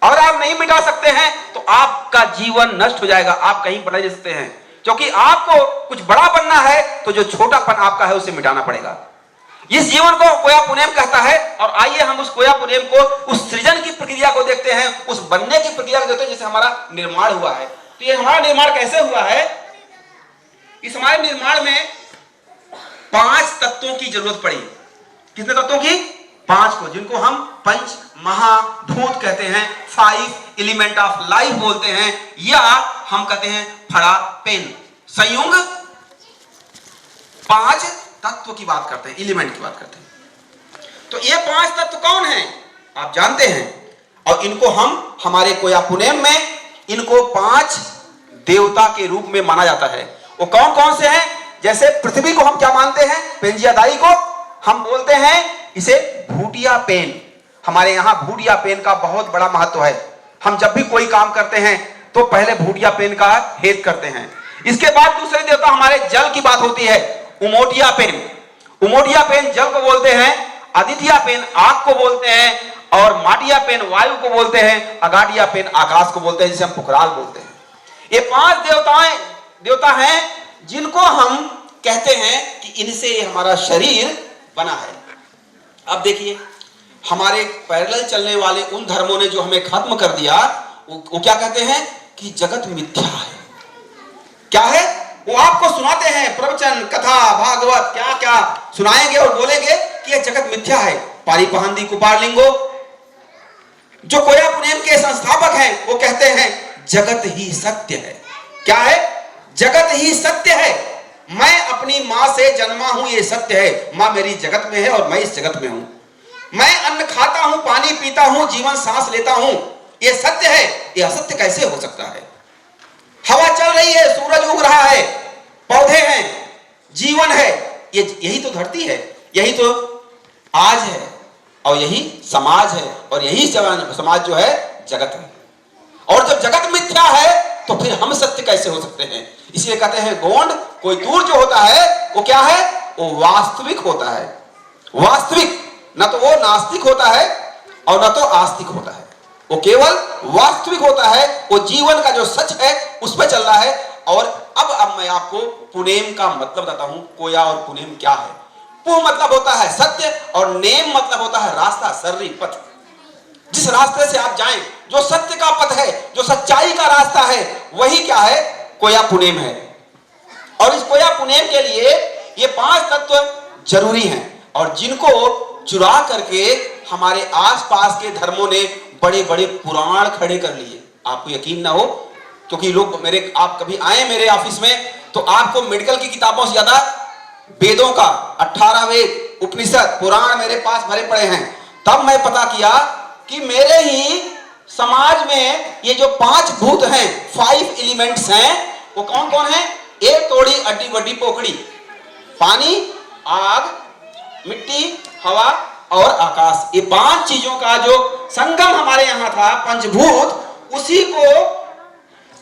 अगर आप नहीं मिटा सकते हैं तो आपका जीवन नष्ट हो जाएगा, आप कहीं पर नहीं जा सकते हैं। क्योंकि आपको कुछ बड़ा बनना है तो जो छोटापन आपका है उसे मिटाना पड़ेगा। इस जीवन को कोया पुनेम कहता है। और आइए हम उस कोया पुनेम को, उस सृजन की प्रक्रिया को देखते हैं, उस बनने की प्रक्रिया को देखते हैं, जैसे हमारा निर्माण हुआ है। तो ये हमारा निर्माण कैसे हुआ है, इस हमारे निर्माण में 5 तत्वों की जरूरत पड़ी। कितने तत्वों की, 5 को, जिनको हम पंच महाभूत कहते हैं, 5 एलिमेंट ऑफ लाइफ बोलते हैं, या हम कहते हैं फड़ा पेन, संयुग 5 तत्व की बात करते हैं, एलिमेंट की बात करते हैं। तो ये 5 तत्व कौन हैं, आप जानते हैं। और इनको हम हमारे कोया पुनेम में इनको 5 देवता के रूप में माना जाता है। वो कौन कौन से हैं, जैसे पृथ्वी को हम क्या मानते हैं, पेंजिया दाई को हम बोलते हैं इसे भूटिया पेन। हमारे यहां भूटिया पेन का बहुत बड़ा महत्व है। हम जब भी कोई काम करते हैं तो पहले भूटिया पेन का हेत करते हैं। इसके बाद दूसरे देवता हमारे जल की बात होती है, उमोटिया पेन। उमोटिया पेन जल को बोलते हैं, आदित्य पेन आग को बोलते हैं, और माटिया पेन वायु को बोलते हैं, अगाडिया पेन आकाश को बोलते हैं, जिसे हम पुकराल बोलते हैं। ये 5 देवता हैं जिनको हम कहते हैं कि इनसे हमारा शरीर बना है। अब देखिए, हमारे पैरेलल चलने वाले उन धर्मों ने जो हमें खत्म कर दिया, वो क्या कहते हैं कि जगत मिथ्या है। क्या है, वो आपको सुनाते हैं प्रवचन, कथा, भागवत, क्या क्या सुनाएंगे और बोलेंगे कि यह जगत मिथ्या है। पारीपहंदी कुपारलिंगो जो कोया पुनेम के संस्थापक हैं, वो कहते हैं जगत ही सत्य है। क्या है, जगत ही सत्य है। मैं अपनी मां से जन्मा हूं, ये सत्य है। मां मेरी जगत में है और मैं इस जगत में हूं। मैं अन्न खाता हूं, पानी पीता हूं, जीवन सांस लेता हूं, ये सत्य है। ये असत्य कैसे हो सकता है। हवा चल रही है, सूरज उग रहा है, पौधे हैं, जीवन है, यही तो धरती है, यही तो आज है, और यही समाज है, और यही समाज जो है जगत है। और जब जगत मिथ्या है तो फिर हम सत्य कैसे हो सकते हैं। इसलिए कहते हैं गोंड कोई दूर जो होता है वो क्या है, वो वास्तविक होता है। वास्तविक, ना तो वो नास्तिक होता है और ना तो आस्तिक होता है, वो केवल वास्तविक होता है। वो जीवन का जो सच है उस पर चल रहा है। और अब मैं आपको पुनेम का मतलब बताता हूं, कोया और पुनेम क्या है। पु मतलब होता है सत्य और नेम मतलब होता है रास्ता, सर्री, पथ। जिस रास्ते से आप जाएं, जो सत्य का पथ है, जो सच्चाई का रास्ता है, वही क्या है, कोया पुनेम है। और इस कोया पुनेम के लिए ये 5 तत्व जरूरी हैं और जिनको चुरा करके हमारे आसपास के धर्मों ने बड़े बड़े पुराण खड़े कर लिए। आपको यकीन ना हो, क्योंकि लोग आप कभी आए मेरे ऑफिस में तो आपको मेडिकल की किताबों से ज्यादा वेदों का 18 वेद, उपनिषद, पुराण मेरे पास भरे पड़े हैं। तब मैं पता किया कि मेरे ही समाज में ये जो 5 भूत हैं, 5 एलिमेंट्स हैं, वो कौन कौन है? एक तोड़ी अड्डी वड्डी पोखड़ी, पानी, आग, मिट्टी, हवा और आकाश। ये 5 चीजों का जो संगम हमारे यहां था, पंचभूत, उसी को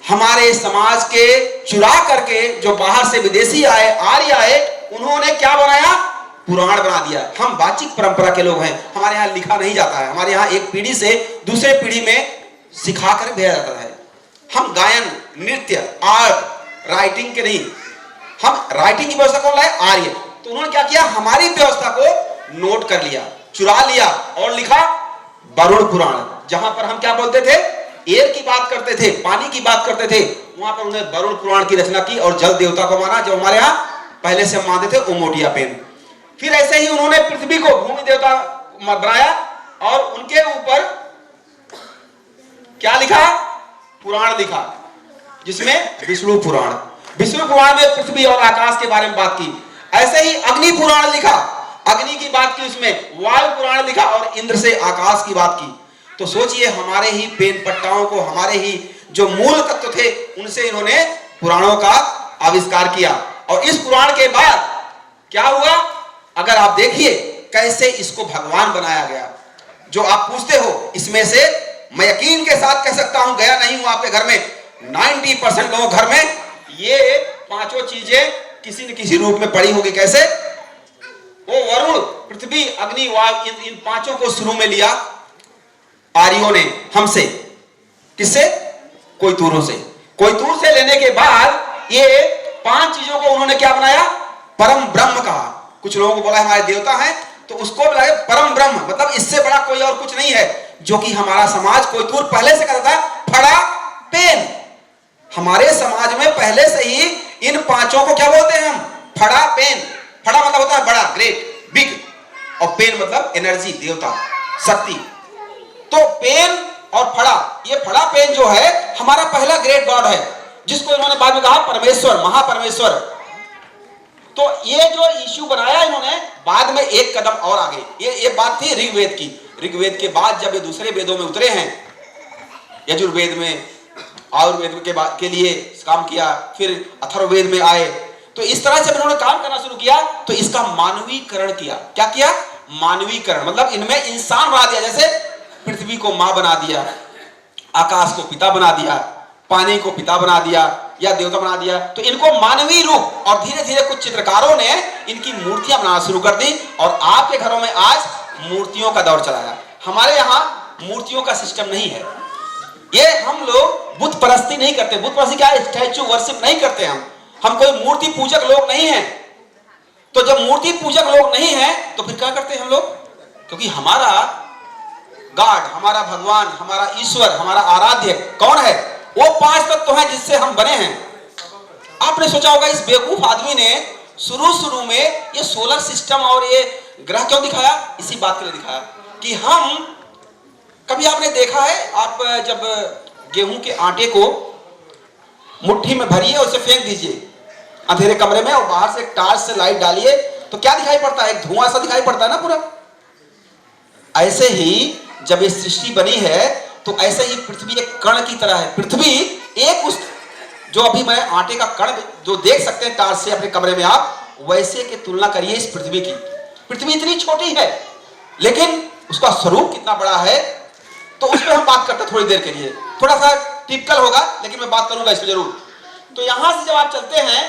हमारे समाज के चुरा करके जो बाहर से विदेशी आए, आर्य आए, उन्होंने क्या बनाया? पुराण बना दिया। हम वाचिक परंपरा के लोग हैं, हमारे यहाँ लिखा नहीं जाता है। हमारे यहाँ एक पीढ़ी से दूसरे पीढ़ी में सिखा कर भेजा जाता है। हम गायन, नृत्य, आर्ट, राइटिंग के नहीं, हम राइटिंग की व्यवस्था कौन लाए? आर्य। तो उन्होंने क्या किया? हमारी व्यवस्था को नोट कर लिया, चुरा लिया और लिखा वरुण पुराण। जहां पर हम क्या बोलते थे? एयर की बात करते थे, पानी की बात करते थे, वहां पर उन्होंने वरुण पुराण की रचना की और जल देवता को माना, जो हमारे यहाँ पहले से मानते थे ओमोटिया पेन। फिर ऐसे ही उन्होंने पृथ्वी को भूमि देवता बनाया और उनके ऊपर क्या लिखा? पुराण लिखा, जिसमें विष्णु पुराण। विष्णु पुराण में पृथ्वी और आकाश के बारे में बात की। ऐसे ही अग्नि पुराण लिखा, अग्नि की बात की, उसमें वायु पुराण लिखा और इंद्र से आकाश की बात की। तो सोचिए, हमारे ही पेन पट्टाओं को, हमारे ही जो मूल तत्व थे, उनसे इन्होंने पुराणों का आविष्कार किया। और इस पुराण के बाद क्या हुआ? अगर आप देखिए कैसे इसको भगवान बनाया गया। जो आप पूछते हो, इसमें से मैं यकीन के साथ कह सकता हूं, गया नहीं हूं आपके घर में, 90% लोगों घर में ये 5 चीजें किसी न किसी रूप में पड़ी होगी। कैसे? वो वरुण, पृथ्वी, अग्नि, वायु, इन 5 को शुरू में लिया आर्यों ने हमसे। किससे? कोयतूरों से। कोयतूर से लेने के बाद ये 5 चीजों को उन्होंने क्या बनाया? परम ब्रह्म कहा। कुछ लोगों को बोला हमारे देवता हैं, तो उसको बोला परम ब्रह्म, मतलब इससे बड़ा कोई और कुछ नहीं है। जो कि हमारा समाज कोयतूर पहले से कहता था फड़ा पेन। हमारे समाज में पहले से ही इन 5 को क्या बोलते हैं हम? फड़ा पेन। फड़ा मतलब होता है बड़ा, ग्रेट, बिग, और पेन मतलब एनर्जी, देवता, शक्ति। तो पेन और फड़ा, ये फड़ा पेन जो है हमारा पहला ग्रेट गॉड है, जिसको इन्होंने बाद में कहा परमेश्वर, महापरमेश्वर। तो ये जो इश्यू बनाया इन्होंने, बाद में एक कदम और आगे, ये बात थी ऋग्वेद की। ऋग्वेद के बाद जब ये दूसरे वेदों में उतरे हैं, यजुर्वेद में, आयुर्वेद के लिए काम किया, फिर अथर्ववेद में आए, तो इस तरह से इन्होंने काम करना शुरू किया। तो इसका मानवीकरण किया। क्या किया? मानवीकरण, मतलब इनमें इंसान बना दिया। जैसे पृथ्वी को मां बना दिया, आकाश को पिता बना दिया, पानी को पिता बना दिया या देवता बना दिया। तो इनको मानवीय रूप, और धीरे धीरे कुछ चित्रकारों ने इनकी मूर्तियां बनाना शुरू कर दी और आपके घरों में आज मूर्तियों का दौर चलाया। हमारे यहाँ मूर्तियों का सिस्टम नहीं है। ये हम लोग बुत परस्ती नहीं करते। बुत परस्ती क्या है? स्टैचू वर्शिप नहीं करते हम कोई मूर्ति पूजक लोग नहीं हैं। तो जब मूर्ति पूजक लोग नहीं हैं तो फिर क्या करते हैं हम लोग? क्योंकि हमारा गॉड, हमारा भगवान, हमारा ईश्वर, हमारा आराध्य कौन है? वो 5 तत्व हैं जिससे हम बने हैं। आपने सोचा होगा इस बेवकूफ आदमी ने शुरू में ये सोलर सिस्टम और ये ग्रह क्यों दिखाया? इसी बात के लिए दिखाया कि हम, कभी आपने देखा है, आप जब गेहूं के आटे को मुट्ठी में भरिए, उसे फेंक दीजिए अंधेरे कमरे में और बाहर से एक टार्च से लाइट डालिए, तो क्या दिखाई पड़ता है? एक धुआं सा दिखाई पड़ता है ना पूरा। ऐसे ही जब ये सृष्टि बनी है तो ऐसे ही पृथ्वी एक कण की तरह है। पृथ्वी एक उस, जो अभी मैं आटे का कण जो देख सकते हैं टार्च से अपने कमरे में, आप वैसे की तुलना करिए इस पृथ्वी की। पृथ्वी इतनी छोटी है लेकिन उसका स्वरूप कितना बड़ा है। तो उस पर हम बात करते हैं थोड़ी देर के लिए, थोड़ा सा टिपिकल होगा लेकिन मैं बात करूंगा इस पर जरूर। तो यहां से जब आप चलते हैं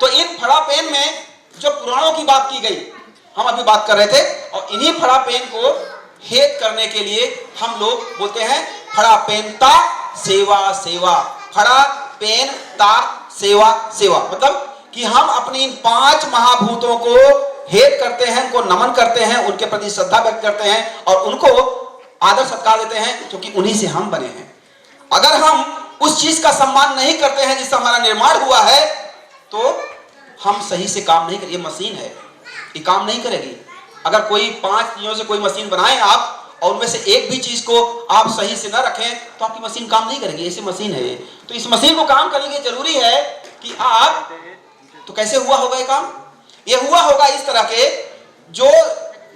तो इन फड़ा पेन में जो पुराणों की बात की गई हम अभी बात कर रहे थे, और इन्हीं फड़ा पेन को हेत करने के लिए हम लोग बोलते हैं फड़ा पेन ता सेवा सेवा, फड़ा पेन ता सेवा सेवा, मतलब कि हम अपनी इन 5 महाभूतों को हेत करते हैं, उनको नमन करते हैं, उनके प्रति श्रद्धा व्यक्त करते हैं और उनको आदर सत्कार देते हैं, क्योंकि उन्हीं से हम बने हैं। अगर हम उस चीज का सम्मान नहीं करते हैं जिससे हमारा निर्माण हुआ है, तो हम सही से काम नहीं करेंगे। ये मशीन है, ये काम नहीं करेगी। अगर कोई 5 चीजों से कोई मशीन बनाए आप और उनमें से एक भी चीज को आप सही से न रखें तो आपकी मशीन काम नहीं करेगी। ऐसी मशीन है ये। तो इस मशीन को काम करने के लिए जरूरी है कि आप, तो कैसे हुआ होगा ये काम? ये हुआ होगा इस तरह के, जो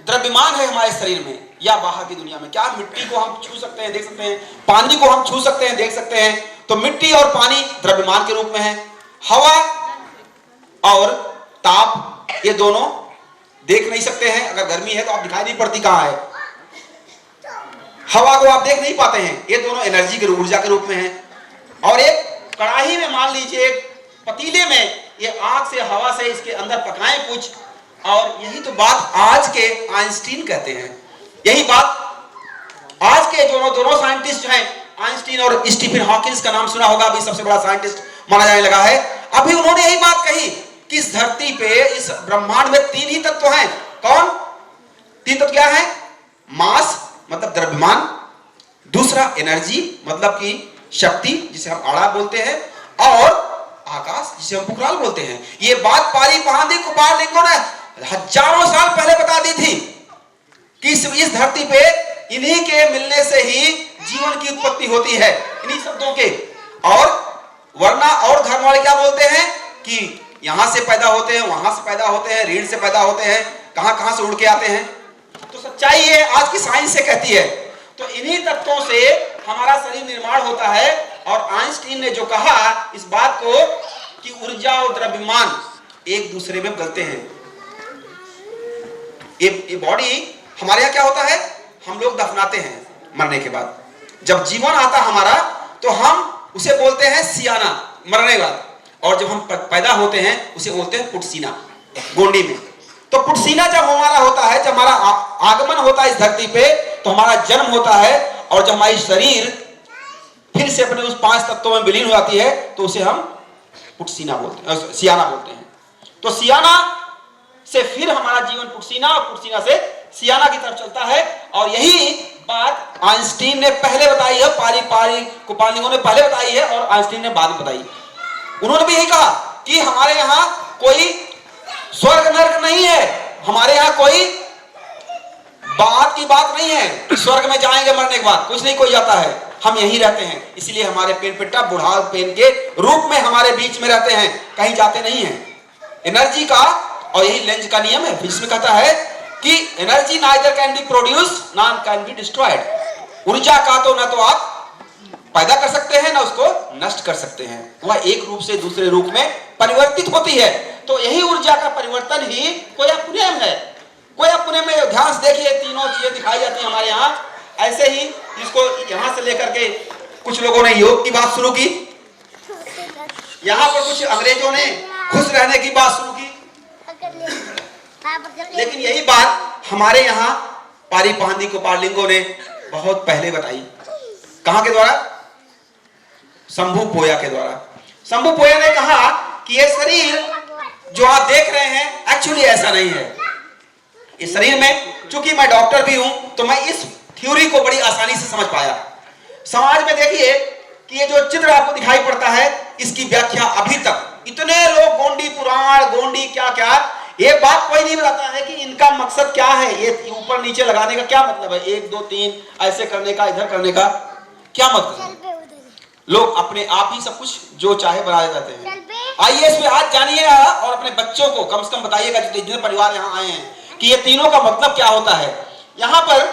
द्रव्यमान है हमारे शरीर में या बाहर की दुनिया में। क्या मिट्टी को हम छू सकते हैं, देख सकते हैं? पानी को हम छू सकते हैं, देख सकते हैं? तो मिट्टी और पानी द्रव्यमान के रूप में है। हवा और ताप, ये दोनों देख नहीं सकते हैं। अगर गर्मी है तो आप दिखाई नहीं पड़ती कहां है, हवा को आप देख नहीं पाते हैं। ये दोनों एनर्जी के, ऊर्जा के रूप में है। और एक कढ़ाई में मान लीजिए, एक पतीले में ये आग से, हवा से इसके अंदर पकाएं कुछ, और यही तो बात आज के आइंस्टीन कहते हैं। यही बात आज के दोनों साइंटिस्ट जो हैं, आइंस्टीन और स्टीफन हॉकिंस का नाम सुना होगा, अभी सबसे बड़ा साइंटिस्ट माना जाने लगा है। अभी उन्होंने यही बात कही कि इस धरती पे, इस ब्रह्मांड में 3 ही तत्व हैं। कौन 3 तत्व? क्या है? मास मतलब द्रव्यमान, दूसरा एनर्जी मतलब कि शक्ति जिसे हम आड़ा बोलते हैं, और आकाश जिसे हम पुकराल बोलते हैं। ये बात पाली पहांदी कुपालिंगों ने हजारों साल पहले बता दी थी कि इस धरती पे इन्हीं के मिलने से ही जीवन की उत्पत्ति होती है, इन्हीं शब्दों के। और वरना और धर्म वाले क्या बोलते हैं कि यहां से पैदा होते हैं, वहां से पैदा होते हैं, रीढ़ से पैदा होते हैं, कहां कहां से उड़ के आते हैं। तो सच्चाई है, आज की साइंस से कहती है। तो इन्हीं तत्वों से हमारा शरीर निर्माण होता है। और आइंस्टीन ने जो कहा इस बात को कि ऊर्जा और द्रव्यमान एक दूसरे में बदलते हैं। ये बॉडी हमारे यहाँ क्या होता है, हम लोग दफनाते हैं मरने के बाद। जब जीवन आता हमारा तो हम उसे बोलते हैं सियाना, मरने के बाद। और जब हम पैदा होते हैं उसे बोलते हैं पुटसीना, गोंडी में। तो पुटसीना जब हमारा होता है, जब हमारा आगमन होता है इस धरती पे, तो हमारा जन्म होता है। और जब हमारी शरीर फिर से अपने उस 5 तत्वों में विलीन हो जाती है तो उसे हम पुटसीना बोलते हैं, सियाना बोलते हैं। तो सियाना से फिर हमारा जीवन पुटसीना, और पुटसीना से सियाना की तरफ चलता है। और यही बात आइंस्टीन ने पहले बताई है, पाली कुपालिंगों ने पहले बताई है और आइंस्टीन ने बाद में बताई। उन्होंने भी यही कहा कि हमारे यहाँ कोई स्वर्ग नरक नहीं है, हमारे यहाँ कोई बात की बात नहीं है, स्वर्ग में जाएंगे मरने के बाद, कुछ नहीं कोई जाता है, हम यहीं रहते हैं। इसलिए हमारे पेन पिट्टा बुढ़ाल पेन के रूप में हमारे बीच में रहते हैं, कहीं जाते नहीं हैं। एनर्जी का, और यही लेंज का नियम है, इसमें कहता है कि energy neither can be produce non can be destroyed. ऊर्जा का तो ना तो आप पैदा कर सकते हैं ना उसको नष्ट कर सकते हैं, वह एक रूप से दूसरे रूप में परिवर्तित होती है। तो यही ऊर्जा का परिवर्तन ही कोया पुण्यम है। कोया पुण्यम में ध्यान से देखिए, तीनों चीजें दिखाई जाती हैं हमारे यहाँ। ऐसे ही जिसको यहां से लेकर के कुछ लोगों ने योग की बात शुरू की, यहां पर कुछ अंग्रेजों ने खुश रहने की बात शुरू की, लेकिन यही बात हमारे यहाँ पाली पहांदी कुपालिंगों ने बहुत पहले बताई। कहां के द्वारा? शंभू पोया के द्वारा। शंभू पोया ने कहा कि ये शरीर जो आप देख रहे हैं एक्चुअली ऐसा नहीं है। इस शरीर में, चूंकि मैं डॉक्टर भी हूं तो मैं इस थ्योरी को बड़ी आसानी से समझ पाया। समाज में देखिए कि ये जो चित्र आपको दिखाई पड़ता है, इसकी व्याख्या अभी तक इतने लोग गोंडी पुराण, गोंडी क्या क्या, ये बात कोई नहीं बताता है कि इनका मकसद क्या है, ये ऊपर नीचे लगाने का क्या मतलब है, 1 2 3 ऐसे करने का, इधर करने का क्या मतलब है। लोग अपने आप ही सब कुछ जो चाहे बना देते हैं। आइए इसमें आज जानिए और अपने बच्चों को कम से कम बताइएगा, जितने परिवार यहाँ आए हैं, कि ये तीनों का मतलब क्या होता है। यहाँ पर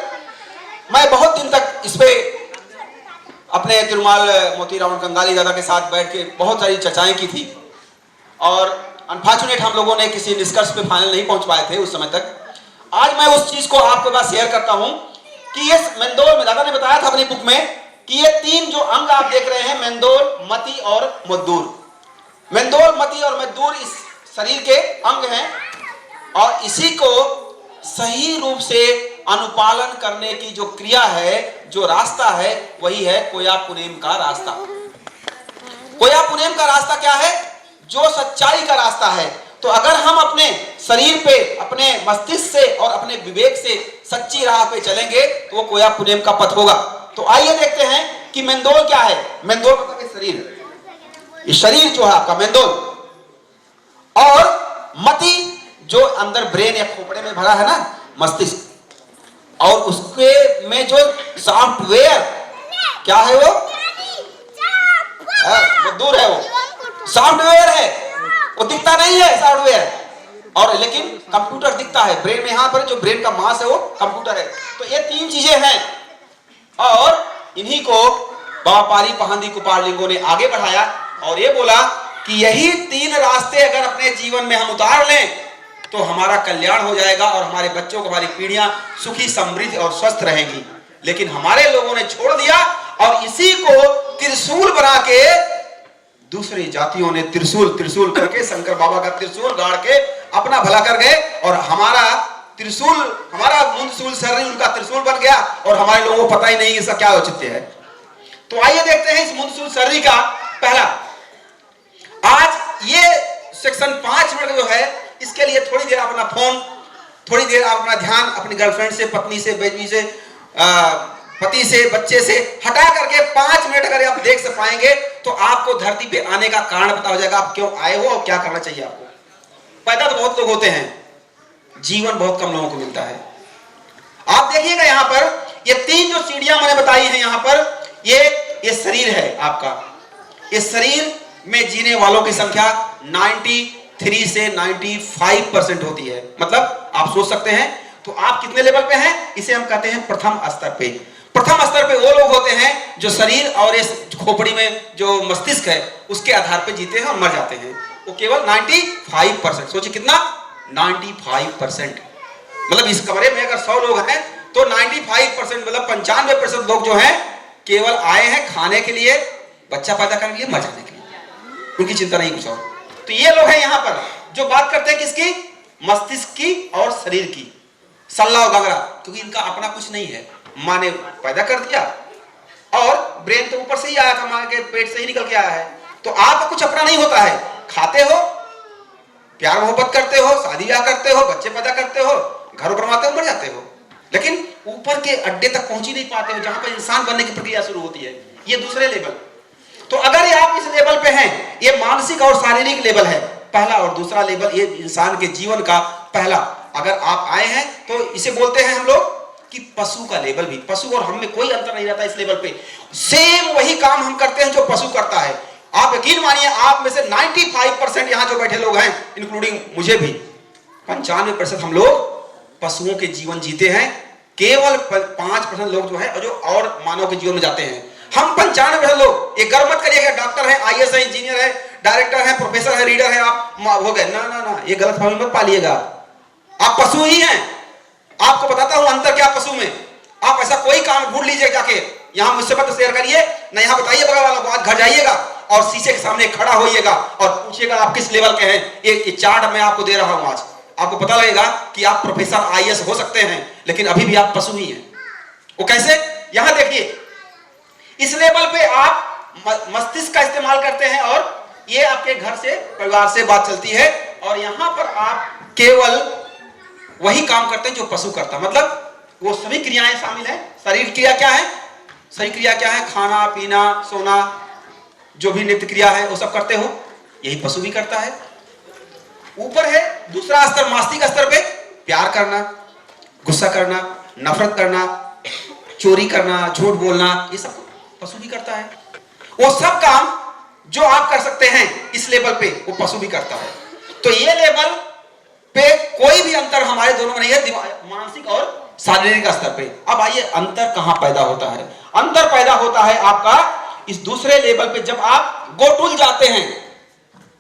मैं बहुत दिन तक इस पे अपने तिरुमाल मोतीराम कंगाली दादा के साथ बैठ के बहुत सारी चर्चाएं की थी, और अनफॉर्चुनेट हम लोगों ने किसी निष्कर्ष पे फाइनल नहीं पहुंच पाए थे उस समय तक। आज मैं उस चीज को आपके पास शेयर करता हूं कि ये मेंदोल में दादा ने बताया था अपनी बुक में कि ये 3 जो अंग आप देख रहे हैं, मेंदोल, मति और मद्दूर। मेंदोल, मति और मद्दूर इस शरीर के अंग हैं। और इसी को सही रूप से अनुपालन करने की जो क्रिया है, जो रास्ता है, वही है कोया पुनेम का रास्ता। कोया पुनेम का रास्ता क्या है? जो सच्चाई का रास्ता है। तो अगर हम अपने शरीर पे, अपने मस्तिष्क से और अपने विवेक से सच्ची राह पे चलेंगे तो वो कोया पुनेम का पथ होगा। तो आइए देखते हैं कि मेंदोल क्या है। मेंदोल मतलब ये शरीर, ये शरीर जो है आपका मेंदोल, और मति जो अंदर ब्रेन या खोपड़े में भरा है ना, मस्तिष्क, और उसके में जो सॉफ्टवेयर क्या है वो दूर है, वो सॉफ्टवेयर है, वो दिखता नहीं है सॉफ्टवेयर, और लेकिन कंप्यूटर दिखता है। ब्रेन में यहां पर जो ब्रेन का मास है वो कंप्यूटर है। तो ये तीन चीजें हैं, और इन्हीं को बाबा पारी पहांदी कुपारलिंगो ने आगे बढ़ाया और ये बोला कि यही तीन रास्ते अगर अपने जीवन में हम उतार लें तो हमारा कल्याण हो जाएगा और हमारे बच्चों को, हमारी पीढ़ियां सुखी, समृद्ध और स्वस्थ रहेंगी। लेकिन हमारे लोगों ने छोड़ दिया और इसी को त्रिशूल बना के, दूसरी जातियों ने त्रिशूल करके, शंकर बाबा का त्रिशूल गाड़ के अपना भला कर गए, और हमारा त्रिशूल, हमारा मुंदसूल सर्री उनका त्रिशूल बन गया, और हमारे लोगों को पता ही नहीं इसका क्या औचित्य है। तो आइए देखते हैं इस मुंदसूल सर्री का पहला। आज ये सेक्शन 5 मिनट जो है, इसके लिए थोड़ी देर अपना फोन, थोड़ी देर आप अपना ध्यान अपनी गर्लफ्रेंड से, पत्नी से, बेबी से, पति से, बच्चे से हटा करके 5 मिनट अगर आप देख से पाएंगे तो आपको धरती पे आने का कारण पता हो जाएगा, आप क्यों आए हो और क्या करना चाहिए आपको। पैदा तो बहुत लोग होते हैं, जीवन बहुत कम लोगों को मिलता है। आप देखिएगा यहां पर ये तीन जो सीढ़ियां मैंने बताई हैं, यहां पर ये शरीर है आपका। इस शरीर में जीने वालों की संख्या 93 से 95% होती है। मतलब आप सोच सकते हैं, तो आप कितने लेवल पे हैं? इसे हम कहते हैं प्रथम स्तर पे। प्रथम स्तर पे वो लोग होते हैं जो शरीर और इस खोपड़ी में जो मस्तिष्क है उसके आधार पे जीते हैं और मर जाते हैं। वो केवल 95%। सोचिए कितना? 95%। मतलब इस कमरे में अगर 100 लोग हैं तो 95% मतलब 95% लोग जो हैं केवल आए हैं खाने के लिए, बच्चा पैदा करने के लिए, मर जाने के लिए, उनकी चिंता नहीं कुछ और। तो ये लोग हैं यहां पर जो बात करते हैं किसकी? मस्तिष्क की और शरीर की, सल्ला और गंगरा, क्योंकि इनका अपना कुछ नहीं है। माँ ने पैदा कर दिया और ब्रेन तो ऊपर से ही आया था, माँ के पेट से ही निकल के आया है। तो आपका कुछ अपना नहीं होता है। खाते हो, प्यार मोहब्बत करते हो, शादी ब्याह करते हो, बच्चे पैदा करते हो, घर बनवाते हो, मर जाते हो, लेकिन ऊपर के अड्डे तक पहुंच ही नहीं पाते हो जहां पर इंसान बनने की प्रक्रिया शुरू होती है। ये दूसरे लेवल। तो अगर ये आप इस लेवल पे हैं, ये मानसिक और शारीरिक लेवल है पहला, और दूसरा लेवल ये इंसान के जीवन का पहला। अगर आप आए हैं तो इसे बोलते हैं हम लोग कि पशु का लेवल भी। पशु और हम में कोई अंतर नहीं रहता इस लेवल पे, सेम वही काम हम करते हैं जो पशु करता है। आप यकीन मानिए, आप में से 95% यहां जो बैठे लोग हैं, इंक्लूडिंग मुझे भी, 95% हम लोग पशुओं के जीवन जीते हैं। केवल 5% लोग जो है जो और मानव के जीवन में जाते हैं। हम 95% लोग, ये गर्व मत करिएगा डॉक्टर है, IAS है, इंजीनियर है, डायरेक्टर है, प्रोफेसर है, रीडर है, आप हो गए, ना ना ना, ये गलत फहमी मत पालिएगा। आप पशु ही हैं। आपको बताता हूं अंतर क्या पशु में। आप ऐसा कोई काम ढूंढ लीजिए जाके, यहां मुझसे मत शेयर करिए ना, यहां बताइए बगल वालों को, आज घर जाइएगा और शीशे के सामने खड़ा होइएगा और पूछिएगा आप किस लेवल के हैं। ये चार्ट मैं आपको दे रहा हूं आज, आपको पता लगेगा कि आप प्रोफेसर IAS हो सकते हैं, लेकिन अभी भी आप पशु ही हैं। वो कैसे? यहां देखिए, इस लेवल पे आप मस्तिष्क का इस्तेमाल करते हैं और ये आपके घर से, परिवार से बात चलती है, और यहां पर आप केवल वही काम करते हैं जो पशु करता। मतलब वो सभी क्रियाएं शामिल हैं। शरीर क्रिया क्या है? शरीर क्रिया क्या है? खाना, पीना, सोना, जो भी नित्य क्रिया है वो सब करते हो, यही पशु भी करता है। ऊपर है दूसरा स्तर, मानसिक स्तर पे प्यार करना, गुस्सा करना, नफरत करना, चोरी करना, झूठ बोलना, ये सब पशु भी करता है। वो सब काम जो आप कर सकते हैं इस लेवल पे, वो पशु भी करता है। तो ये लेवल पे कोई भी अंतर हमारे दोनों में नहीं है, मानसिक और शारीरिक स्तर पे। अब आइए अंतर कहां पैदा होता है? अंतर पैदा होता है आपका इस दूसरे लेवल पे, जब आप गोटुल जाते हैं।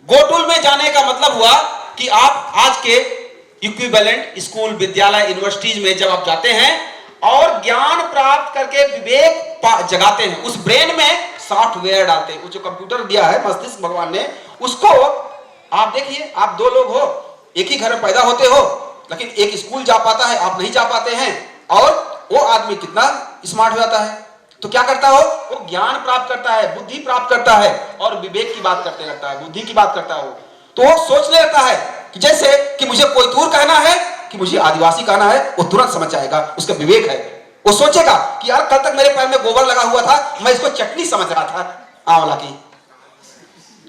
गोटुल में जाने का मतलब हुआ कि आप आज के इक्विवेलेंट स्कूल, विद्यालय, यूनिवर्सिटीज में जब आप जाते हैं और ज्ञान प्राप्त करके विवेक जगाते हैं, उस ब्रेन में सॉफ्टवेयर डालते हैं। वो जो कंप्यूटर दिया है मस्तिष्क भगवान ने, उसको आप देखिए, आप दो लोग हो, एक ही घर में पैदा होते हो, लेकिन एक स्कूल जा पाता है, आप नहीं जा पाते हैं, और वो आदमी कितना स्मार्ट हो जाता है। तो क्या करता हो, वो ज्ञान प्राप्त करता है, बुद्धि प्राप्त करता है, और विवेक की बात करते लगता है, बुद्धि की बात करता है। तो वो सोचने लगता है कि जैसे कि मुझे कोई दूर कहना है कि मुझे आदिवासी कहना है, वो तुरंत समझ जाएगा, उसका विवेक है। वो सोचेगा कि यार कल तक मेरे पैर में गोबर लगा हुआ था, मैं इसको चटनी समझ रहा था आंवला की,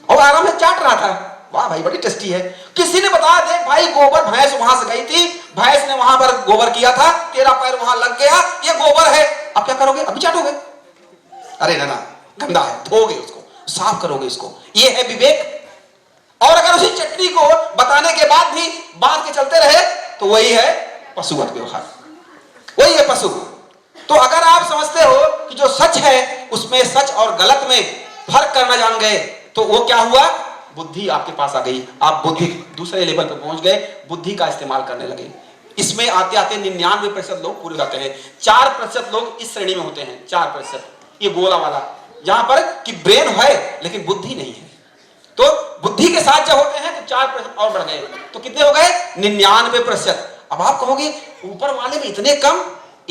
और आराम से चाट रहा था, वाह भाई बड़ी टेस्टी है। किसी ने बताया देख भाई गोबर भैंस वहां से गई थी, भैंस ने वहां पर गोबर किया था, तेरा पैर वहां लग गया, ये गोबर है, अब क्या करोगे, अभी चाटोगे? अरे ना गंदा है, धोगे उसको, साफ करोगे इसको, ये है विवेक। और अगर उसी चटनी को बताने के बाद भी बांध के चलते रहे तो वही है पशुवत व्यवहार, वही है पशु। तो अगर आप समझते हो कि जो सच है उसमें सच और गलत में फर्क करना जान गए, तो वो क्या हुआ, बुद्धि आपके पास आ गई, आप बुद्धि दूसरे लेवल पर पहुंच गए, बुद्धि का इस्तेमाल करने लगे। इसमें आते आते 99% लोग पूरे होते हैं, 4% लोग इस श्रेणी में होते हैं, 4%, ये गोला वाला, जहां पर कि ब्रेन है लेकिन बुद्धि नहीं है। तो बुद्धि के साथ जब होते हैं तो 4% और बढ़ गए, तो कितने हो गए, 99%। अब आप कहोगे ऊपर वाले में इतने कम,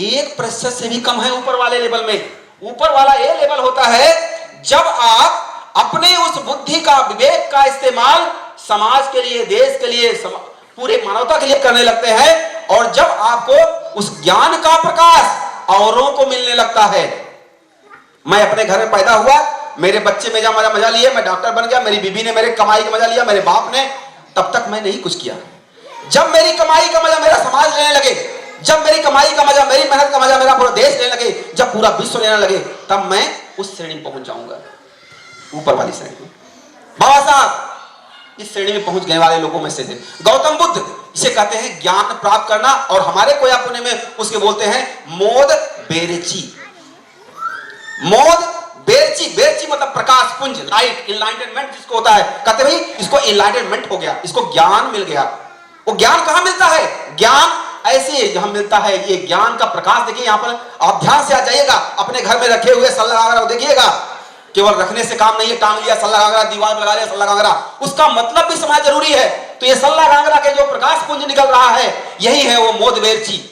1% से भी कम है ऊपर वाले लेवल में। ऊपर वाला ये लेवल होता है जब आप अपने उस बुद्धि का, विवेक का इस्तेमाल समाज के लिए, देश के लिए, पूरे मानवता के लिए करने लगते हैं, और जब आपको उस ज्ञान का प्रकाश औरों को मिलने लगता है। मैं अपने घर में पैदा हुआ, मेरे बच्चे में मजा लिए, मैं डॉक्टर बन गया, मेरी बीबी ने मेरे कमाई का मजा लिया, मेरे बाप ने, तब तक मैं नहीं कुछ किया। जब मेरी कमाई का मजा मेरा समाज लेने लगे, जब मेरी कमाई का मजा, मेरी मेहनत का मजा मेरा पूरा देश लेने लगे, जब पूरा विश्व लेने लगे, तब मैं उस श्रेणी में पहुंच जाऊंगा, ऊपर वाली श्रेणी में। बाबा साहब इस श्रेणी में पहुंच गए वाले लोगों में से थे। गौतम बुद्ध, इसे कहते हैं ज्ञान प्राप्त करना, और हमारे कोया पुणे में उसके बोलते हैं मोद बेरची। मोद बेरची, बेरची मतलब प्रकाश पुंज, लाइट, इनलाइटनमेंट जिसको होता है, कहते भाई इसको इनलाइटनमेंट हो गया, इसको ज्ञान मिल गया। वो ज्ञान कहां मिलता है, ज्ञान ऐसे जहां मिलता है, ये ज्ञान का प्रकाश देखिए यहां पर, आप ध्यान से आ जाइएगा, अपने घर में रखे हुए सल्ला वगैरह देखिएगा, केवल रखने से काम नहीं है, टांग लिया सल्ला घाघरा, दीवार पर लगा लिया सल्ला घाघरा, उसका मतलब भी समझना जरूरी है। तो ये सल्ला घाघरा के जो प्रकाश पुंज निकल रहा है, यही है वो मोद बेरची।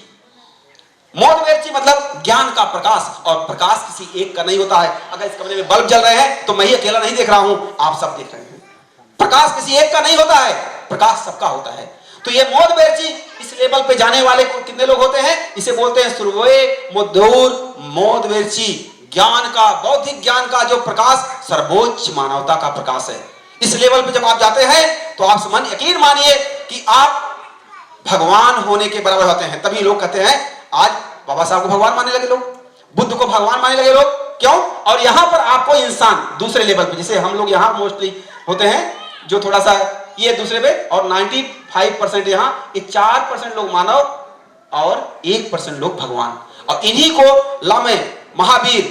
मोद बेरची मतलब ज्ञान का प्रकाश, और प्रकाश किसी एक का नहीं होता है। अगर इस कमरे में बल्ब जल रहे हैं तो मैं ही अकेला नहीं देख रहा हूं, आप सब देख रहे हैं। प्रकाश किसी एक का नहीं होता है, प्रकाश सबका होता है। तो ये मोद बेरची, इस लेवल पे जाने वाले कितने लोग होते हैं, इसे बोलते हैं सुरवे मोदूर मोद बेरची। ज्ञान का, बौद्धिक ज्ञान का जो प्रकाश सर्वोच्च मानवता का प्रकाश है। इस लेवल पे जब आप जाते हैं तो आप समझ, यकीन मानिए कि आप भगवान होने के बराबर होते हैं। तभी लोग कहते हैं आज बाबा साहब को भगवान मानने लगे लोग, बुद्ध को भगवान मानने लगे लोग, क्यों? और यहां पर आपको इंसान दूसरे लेवल पे, जैसे हम लोग यहां मोस्टली होते हैं जो थोड़ा सा ये दूसरे पे, और 95% यहां, ये 4% लोग मानव और 1% लोग भगवान। और इन्हीं को लामे, महावीर,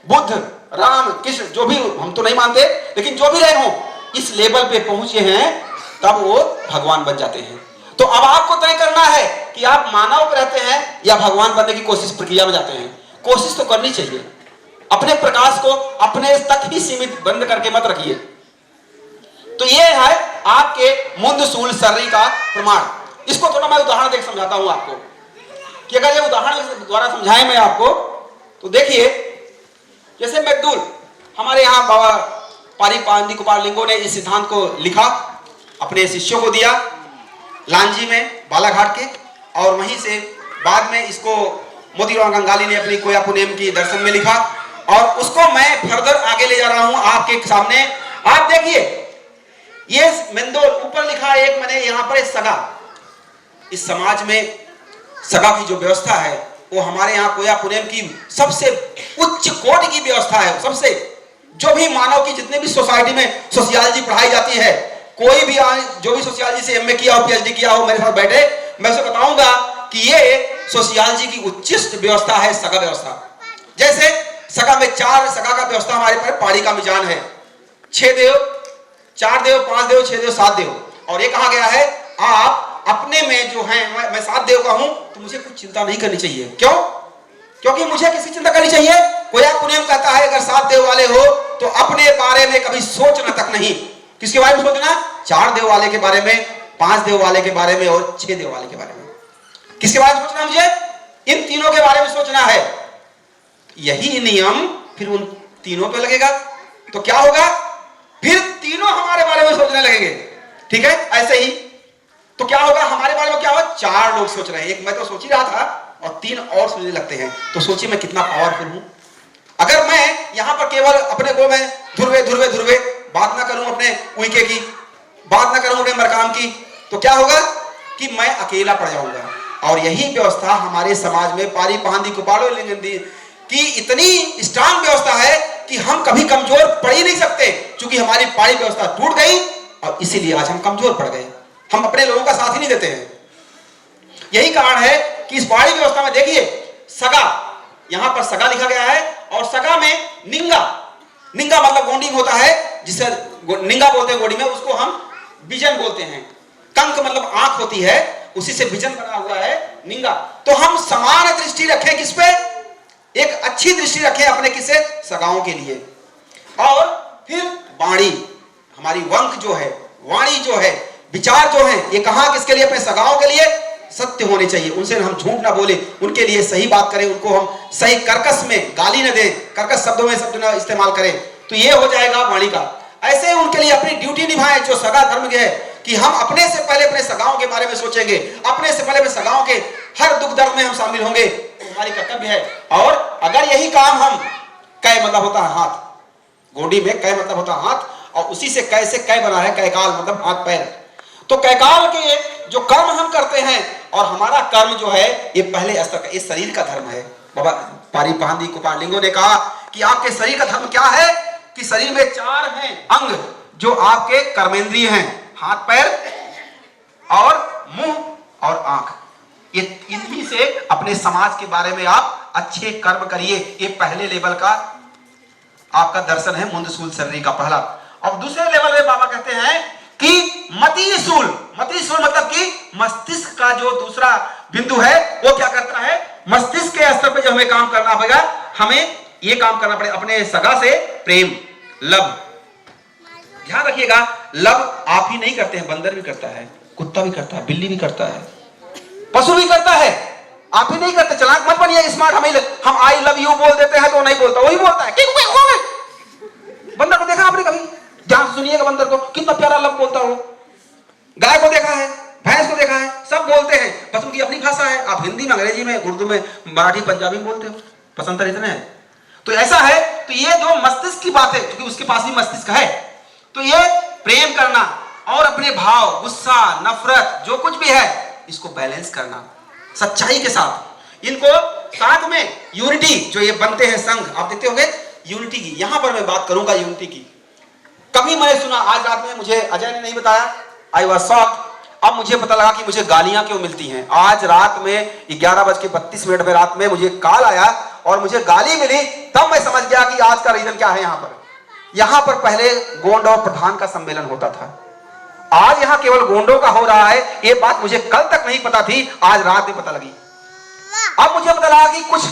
बुद्ध, राम, कृष्ण, जो भी, हम तो नहीं मानते, लेकिन जो भी रहे हो इस लेवल पे पहुंचे हैं, तब वो भगवान बन जाते हैं। तो अब आपको तय करना है कि आप मानव पे रहते हैं या भगवान बनने की कोशिश प्रक्रिया में जाते हैं। कोशिश तो करनी चाहिए, अपने प्रकाश को अपने तक ही सीमित बंद करके मत रखिए। तो ये है आपके मुंदसूल सर्री का प्रमाण। इसको थोड़ा मैं उदाहरण देकर समझाता हूं आपको, कि अगर ये उदाहरण द्वारा समझाएं मैं आपको, तो देखिए जैसे मैकडूल, हमारे यहाँ बाबा पारिक कुमार लिंगो ने इस सिद्धांत को लिखा, अपने शिष्यों को दिया लांजी में बालाघाट के, और वहीं से बाद में इसको मोतीराम गंगाली ने अपनी कोया पुनेम की दर्शन में लिखा, और उसको मैं फर्दर आगे ले जा रहा हूं आपके सामने। आप देखिए ये मेंदोल ऊपर लिखा है, एक मैंने यहाँ पर सगा, इस समाज में सगा की जो व्यवस्था है वो हमारे यहाँ कोया पुनेम की सबसे उच्च कोटि की व्यवस्था है। सबसे जो भी मानव की जितने भी सोसाइटी में सोशियोलॉजी पढ़ाई जाती है, कोई भी जो भी सोशियोलॉजी से एमए किया हो, पीएचडी किया हो, मेरे साथ बैठे, मैं उसे बताऊंगा कि ये सोशियोलॉजी की उच्चिष्ट व्यवस्था है सगा व्यवस्था। जैसे सगा में 4 सगा का व्यवस्था हमारे पर पाड़ी का मिजान है, 6 देव, 4 देव, 5 देव, 6 देव, 7 देव, और ये कहा गया है आप अपने में जो है, मैं 7 देव का हूं तो मुझे कुछ चिंता नहीं करनी चाहिए। क्यों? क्योंकि मुझे किसी चिंता करनी चाहिए। कोया पुनेम कहता है अगर 7 देव वाले हो तो अपने बारे में कभी सोचना तक नहीं। किसके बारे में सोचना? 4 देव वाले के बारे में, 5 देव वाले के बारे में और 6 देव वाले के बारे में। किसके बारे में सोचना है मुझे? इन तीनों के बारे में सोचना है। यही नियम फिर उन तीनों पे लगेगा तो क्या होगा? फिर तीनों हमारे बारे में सोचने लगेंगे। ठीक है, ऐसे ही तो क्या होगा? हमारे बारे में क्या होगा? 4 लोग सोच रहे हैं। एक मैं तो सोच ही रहा था और 3 और सोचने लगते हैं। तो सोचिए मैं कितना पावरफुल हूं। अगर मैं यहां पर केवल अपने को मैं ध्रुवे ध्रुवे ध्रुवे बात ना करूं, अपने उइके की बात ना करूं, अपने मरकाम की, तो क्या होगा कि मैं अकेला पड़ जाऊंगा। और यही व्यवस्था हमारे समाज में पारी पहांदी कुपाड़ो लिंगंदी की इतनी स्ट्रांग व्यवस्था है कि हम कभी कमजोर पड़ ही नहीं सकते, क्योंकि हमारी पारी व्यवस्था टूट गई और इसीलिए आज हम कमजोर पड़ गए। हम अपने लोगों का साथ ही नहीं देते हैं। यही कारण है कि इस पारी व्यवस्था में देखिए सगा, यहां पर सगा लिखा गया है और सगा में निंगा, निंगा मतलब गोंडिंग होता है, जिसे निंगा बोलते हैं गोंडी में, उसको हम विजन बोलते हैं। कंक मतलब आंख होती है, उसी से विजन बना हुआ है निंगा। तो हम समान दृष्टि रखें किस पे? एक अच्छी दृष्टि रखें अपने किसे? सगाओं के लिए। और फिर वाणी, हमारी वंक जो है, वाणी जो है, विचार जो है, ये कहां किसके लिए? अपने सगाओं के लिए सत्य होने चाहिए। उनसे हम झूठ ना बोले, उनके लिए सही बात करें, उनको हम सही कर्कश में गाली न दें, कर्कश शब्दों में शब्द न इस्तेमाल करें, तो ये हो जाएगा वाणी का। ऐसे उनके लिए अपनी ड्यूटी निभाएं जो सगा धर्म के है, कि हम अपने से पहले अपने सगाओं के बारे में सोचेंगे, अपने से पहले अपने सगाओं के हर दुख दर्द में हम शामिल होंगे, हमारी कर्तव्य है। और अगर यही काम हम, कै मतलब होता है हाथ, गोंडी में कै मतलब होता है हाथ, और उसी से कै से कै बना है, कैकाल मतलब हाथ पैर। तो कैकाल के जो कर्म हम करते हैं, और हमारा कर्म जो है ये पहले स्तर का, इस शरीर का धर्म है। बाबा पारी पहांदी कुपालिंगों ने कहा कि आपके शरीर का धर्म क्या है? कि शरीर में 4 हैं अंग जो आपके कर्मेंद्रिय हैं, हाथ पैर और मुंह और आंख। ये इन्हीं से अपने समाज के बारे में आप अच्छे कर्म करिए। ये पहले लेवल का आपका दर्शन है मुंदसूल शरीर का पहला। और दूसरे लेवल में बाबा कहते हैं कि मतिसूल, मतिसूल मतलब कि मस्तिष्क का जो दूसरा बिंदु है वो क्या करता है? मस्तिष्क के स्तर पे जो हमें काम करना पड़ेगा, हमें ये काम करना पड़ेगा अपने सगा से प्रेम, लव। ध्यान रखिएगा, लव आप ही नहीं करते हैं, बंदर भी करता है, कुत्ता भी करता है, बिल्ली भी करता है, पशु भी करता है। आप ही नहीं करते। चालाक मत बनिए, स्मार्ट। हम आई लव यू बोल देते हैं तो नहीं बोलता, वही बोलता है। बंदर को देखा आपने कभी? ध्यान से सुनिएगा, बंदर को कितना प्यारा लव बोलता हो। गाय को देखा है, भैंस को देखा है, सब बोलते हैं, बस उनकी अपनी भाषा है। आप हिंदी में, अंग्रेजी में, उर्दू में, मराठी, पंजाबी में बोलते हो, पसंद इतने हैं। तो ऐसा है। तो ये जो मस्तिष्क की बात है, क्योंकि उसके पास भी मस्तिष्क है, तो ये प्रेम करना और अपने भाव, गुस्सा, नफरत, जो कुछ भी है, इसको बैलेंस करना सच्चाई के साथ। इनको साथ में यूनिटी, जो ये बनते हैं संघ, आप देखते होंगे यूनिटी की। यहां पर मैं बात करूंगा यूनिटी की। कभी मैंने सुना, आज रात में मुझे अजय ने नहीं बताया, आई वाज शॉक्ड। अब मुझे पता लगा कि मुझे गालियां क्यों मिलती हैं। आज रात में 11:32 में रात में मुझे कॉल आया और मुझे गाली मिली, तब मैं समझ गया कि आज का रीजन क्या है। यहां पर पहले गोंड और प्रधान का सम्मेलन होता था, आज यहां केवल गोंडों का हो रहा है। ये बात मुझे कल तक नहीं पता थी, आज रात में पता लगी। अब मुझे पता लगा कि कुछ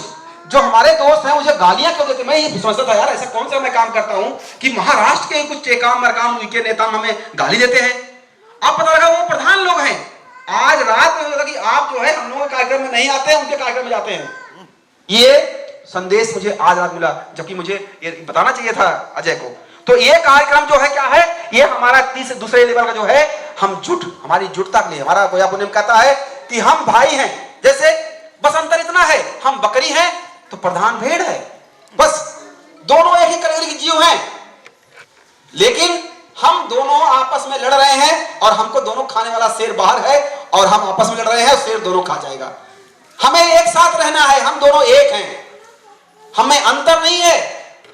जो हमारे दोस्त हैं मुझे गालियां क्यों देते। मैं ये समझता था यार ऐसा कौन सा मैं काम करता हूं कि महाराष्ट्र के कुछ टेकाम मरकाम उनके नेता हमें गाली देते हैं। अब पता लगा वो प्रधान लोग हैं। आज रात में लगा कि आप जो है हम लोगों के कार्यक्रम में नहीं आते हैं, उनके कार्यक्रम में जाते हैं। ये संदेश मुझे आज रात मिला, जबकि मुझे ये बताना चाहिए था अजय को। तो ये कार्यक्रम जो है क्या है, ये हमारा दूसरे लेवल का जो है, हम जुट, हमारी जुटता के लिए, हमारा गोया पुण्यम कहता है कि हम भाई हैं। जैसे बस अंतर इतना है, हम बकरी हैं तो प्रधान भेड़ है, बस दोनों एक ही कैटेगरी के जीव हैं, लेकिन हम दोनों आपस में लड़ रहे हैं और हमको दोनों खाने वाला शेर बाहर है और हम आपस में लड़ रहे हैं, शेर दोनों खा जाएगा। हमें एक साथ रहना है, हम दोनों एक हैं, हमें अंतर नहीं है,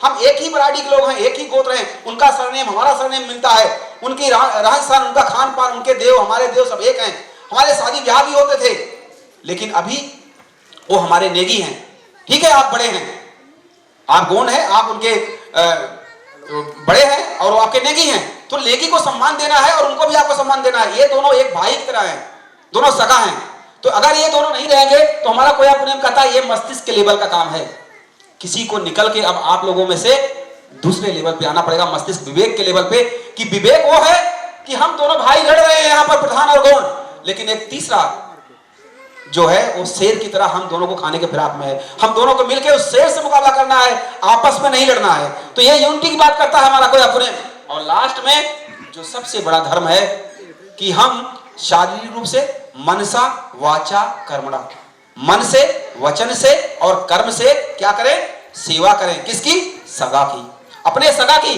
हम एक ही वैरायटी के लोग हैं, एक ही गोत्र हैं। उनका सरनेम हमारा सरनेम मिलता है, उनकी रहन सहन, उनका खान पान, उनके देव हमारे देव सब एक हैं। हमारे शादी ब्याह भी होते थे, लेकिन अभी वो हमारे नेगी हैं। ठीक है, आप बड़े हैं, आप गोंड हैं, आप उनके बड़े हैं और वो आपके नेगी हैं, तो लेगी को सम्मान देना है और उनको भी आपको सम्मान देना है। ये दोनों एक भाई की तरह हैं, दोनों सगा हैं। तो अगर ये दोनों नहीं रहेंगे तो हमारा कोई पुण्यम कहता है ये मस्तिष्क के लेवल का काम है। किसी को निकल के अब आप लोगों में से दूसरे लेवल पे आना पड़ेगा, मस्तिष्क विवेक के लेवल पे, कि विवेक वो है कि हम दोनों भाई लड़ रहे हैं यहाँ पर, प्रधान और गौण, लेकिन एक तीसरा जो है वो शेर की तरह हम दोनों को खाने के फिराक में है। हम दोनों को मिलकर उस शेर से मुकाबला करना है, आपस में नहीं लड़ना है। तो ये यूनिटी की बात करता है हमारा कोई अपने। और लास्ट में जो सबसे बड़ा धर्म है कि हम शारीरिक रूप से मनसा वाचा कर्मणा, मन से, वचन से और कर्म से क्या करें? सेवा करें। किसकी? सगा की, अपने सगा की।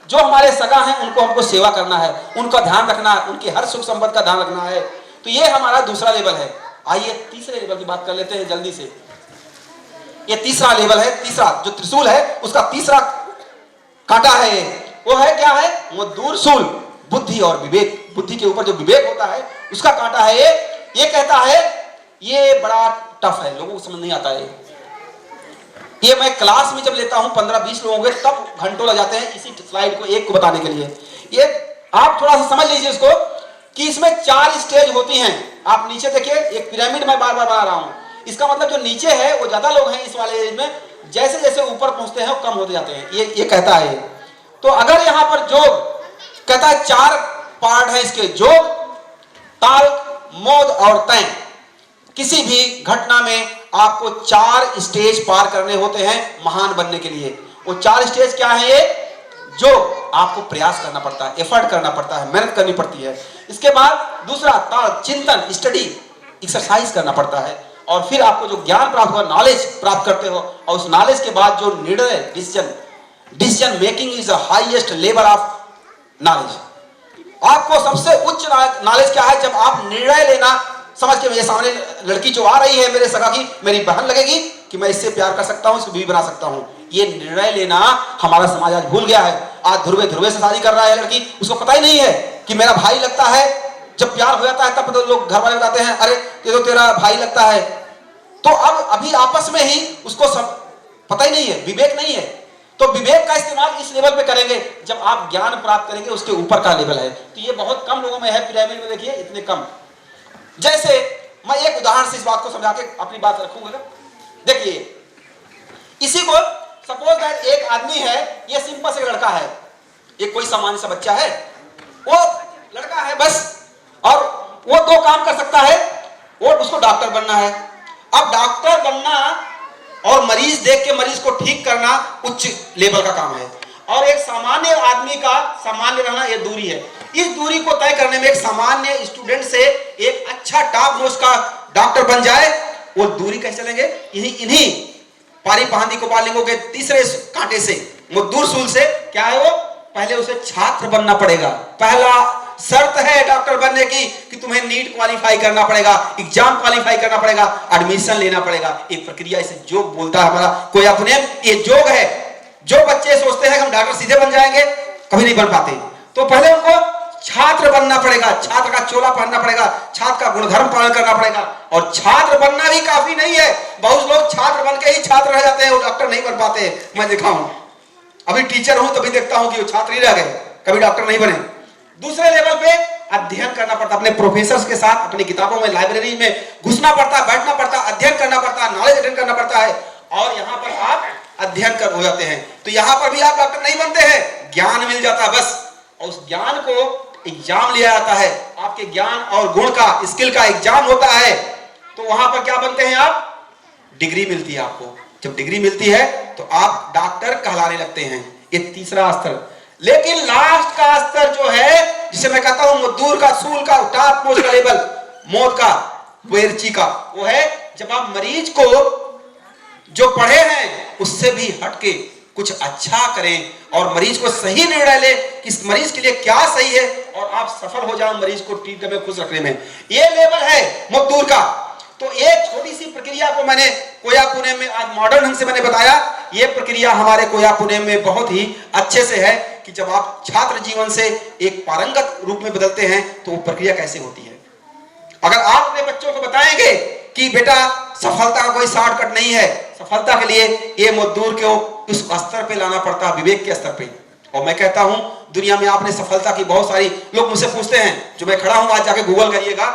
जो हमारे सगा हैं उनको हमको सेवा करना है, उनका ध्यान रखना है, उनकी हर सुख संपत्ति का ध्यान रखना है। तो ये हमारा दूसरा लेवल है। आइए तीसरे लेवल की बात कर लेते हैं जल्दी से। ये तीसरा लेवल है, तीसरा जो त्रिशूल है उसका तीसरा कांटा है, वो है क्या है? वो दूरशूल, बुद्धि और विवेक। बुद्धि के ऊपर जो विवेक होता है उसका कांटा है ये कहता है, ये बड़ा टफ है, लोगों को समझ नहीं आता है। ये मैं क्लास में जब लेता हूं 15-20 लोगों के, तब घंटों लग जाते हैं इसी स्लाइड को एक को बताने के लिए। ये आप थोड़ा सा समझ लीजिए इसको कि इसमें 4 स्टेज होती हैं। आप नीचे देखिए, एक पिरामिड मैं बार बार बना रहा हूं। इसका मतलब जो नीचे है वो ज्यादा लोग हैं इस वाले एज में, जैसे जैसे ऊपर पहुंचते हैं वो कम होते जाते हैं। ये कहता है। तो अगर यहां पर जोग कहता है 4 पार्ट है इसके, जोग, ताल, मोद और तय। किसी भी घटना में आपको 4 स्टेज पार करने होते हैं महान बनने के लिए। वो 4 स्टेज क्या है? ये जो आपको प्रयास करना पड़ता है, एफर्ट करना पड़ता है, मेहनत करनी पड़ती है। इसके बाद दूसरा ताल, चिंतन, स्टडी, एक्सरसाइज करना पड़ता है। और फिर आपको जो ज्ञान प्राप्त होगा, नॉलेज प्राप्त करते हो, और उस नॉलेज के बाद जो निर्णय, decision making is the highest level of knowledge. आपको सबसे उच्च नॉलेज क्या है? जब आप निर्णय लेना समझ के, मेरे सामने लड़की जो आ रही है मेरे सगा की, मेरी बहन लगेगी कि मैं इससे प्यार कर सकता हूं, इसको बीवी बना सकता हूं। ये निर्णय लेना हमारा समाज आज भूल गया है। आज ध्रुवे से शादी कर रहा है लड़की, उसको पता ही नहीं है कि मेरा भाई लगता है। जब प्यार हो जाता है तब तो लोग घर वाले बताते हैं, अरे ये तो तेरा भाई लगता है। तो अब अभी आपस में ही उसको सब पता ही नहीं है, विवेक नहीं है। तो विवेक का इस्तेमाल इस लेवल पे करेंगे जब आप ज्ञान प्राप्त करेंगे, उसके ऊपर का लेवल है। तो ये बहुत कम लोगों में है पिरामिड में, देखिए इतने कम। जैसे मैं एक उदाहरण से इस बात को समझा के अपनी बात रखूंगा। देखिए, इसी को सपोज दैट एक आदमी है, ये सिंपल से लड़का है, एक कोई सामान्य सा बच्चा है, वो लड़का है बस, और वो 2 काम कर सकता है। वो उसको डॉक्टर बनना है। अब डॉक्टर बनना और मरीज देख के मरीज को ठीक करना उच्च लेवल का काम है, और एक सामान्य आदमी का सामान्य रहना ये दूरी है। इस दूरी को तय करने में एक सामान्य स्टूडेंट से एक अच्छा टॉप मोस्ट का डॉक्टर बन जाए, वो दूरी कैसे चलेंगे? इन्हीं पारी पहांदी गोपालिंगों के तीसरे कांटे से, वो दूरशूल से। क्या है वो? पहले उसे छात्र बनना पड़ेगा। पहला शर्त है डॉक्टर बनने की कि तुम्हें नीट क्वालिफाई करना पड़ेगा, एग्जाम क्वालिफाई करना पड़ेगा, एडमिशन लेना पड़ेगा। एक प्रक्रिया, इसे जोग बोलता है हमारा कोई अपने। ये जोग है। जो बच्चे सोचते हैं कि हम डॉक्टर सीधे बन जाएंगे, कभी नहीं बन पाते। तो पहले उनको छात्र बनना पड़ेगा, छात्र का चोला पहनना पड़ेगा, छात्र का गुणधर्म पालन करना पड़ेगा। और छात्र बनना भी काफी नहीं है, बहुत लोग छात्र बन के ही छात्र रह जाते हैं, वो डॉक्टर नहीं बन पाते। मैं देखा हूं, अभी टीचर हूं तभी देखता हूं कि वो छात्र ही रह गए, कभी डॉक्टर नहीं बने। दूसरे लेवल पे अध्ययन करना पड़ता, अपने प्रोफेसर्स के साथ अपनी किताबों में, लाइब्रेरी में घुसना पड़ता, बैठना पड़ता, अध्ययन करना पड़ता, नॉलेज अटेंड करना पड़ता है, और यहाँ पर आप अध्ययन कर हो जाते हैं। तो यहाँ पर भी आप डॉक्टर नहीं बनते हैं, ज्ञान मिल जाता है बस। और उस ज्ञान को एग्जाम लिया जाता है, आपके ज्ञान और गुण का, स्किल का एग्जाम होता है। तो वहां पर क्या बनते हैं आप? डिग्री मिलती है आपको। जब डिग्री मिलती है तो आप डॉक्टर कहलाने लगते हैं। ये तीसरा स्तर। लेकिन लास्ट का स्तर जो है, जिसे मैं कहता हूं दूर का, सूल का, टॉप मोस्ट का लेवल, मौत का, वेरची का, वो है जब आप मरीज को जो पढ़े हैं उससे भी हटके कुछ अच्छा करें और मरीज को सही निर्णय ले कि इस मरीज के लिए क्या सही है, और आप सफल हो जाओ मरीज को ट्रीट करने में, खुश रखने में। ये लेवल है मजदूर का। तो एक छोटी सी प्रक्रिया को मैंने कोया पुणे में आज मॉडर्न ढंग से मैंने बताया। ये प्रक्रिया हमारे कोया पुणे में बहुत ही अच्छे से है कि जब आप छात्र जीवन से एक पारंगत रूप में बदलते हैं तो वो प्रक्रिया कैसे होती है। अगर आप अपने बच्चों को बताएंगे कि बेटा सफलता का कोई शॉर्टकट नहीं है, सफलता के लिए ये मजदूर को उस स्तर पे लाना पड़ता है, विवेक के स्तर पे। और मैं कहता हूं दुनिया में आपने सफलता की बहुत सारी, लोग मुझसे पूछते हैं, जो मैं खड़ा हूं आज जाके गूगल करिएगा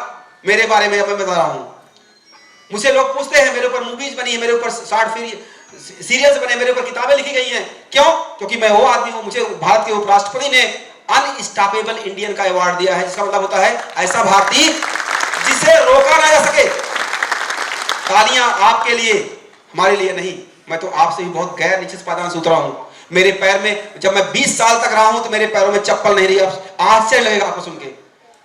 मेरे बारे में, मैं बता रहा हूं। मुझसे लोग पूछते हैं, मेरे ऊपर मूवीज बनी है, मेरे ऊपर शॉर्ट सीरियल्स बने, मेरे ऊपर किताबें लिखी गई हैं। क्यों? क्योंकि मैं वो आदमी हूं। मुझे भारत के उपराष्ट्रपति ने अनस्टॉपेबल इंडियन का अवार्ड दिया है, जिसका मतलब होता है ऐसा भारतीय जिसे रोका ना जा सके। तालियां आपके लिए, हमारे लिए नहीं। मैं तो आपसे भी बहुत गैर निश्चित पादान से उतरा हूं। मेरे पैर में, जब मैं 20 साल तक रहा हूं तो मेरे पैरों में चप्पल नहीं रही। आश्चर्य लगेगा आपको सुन के।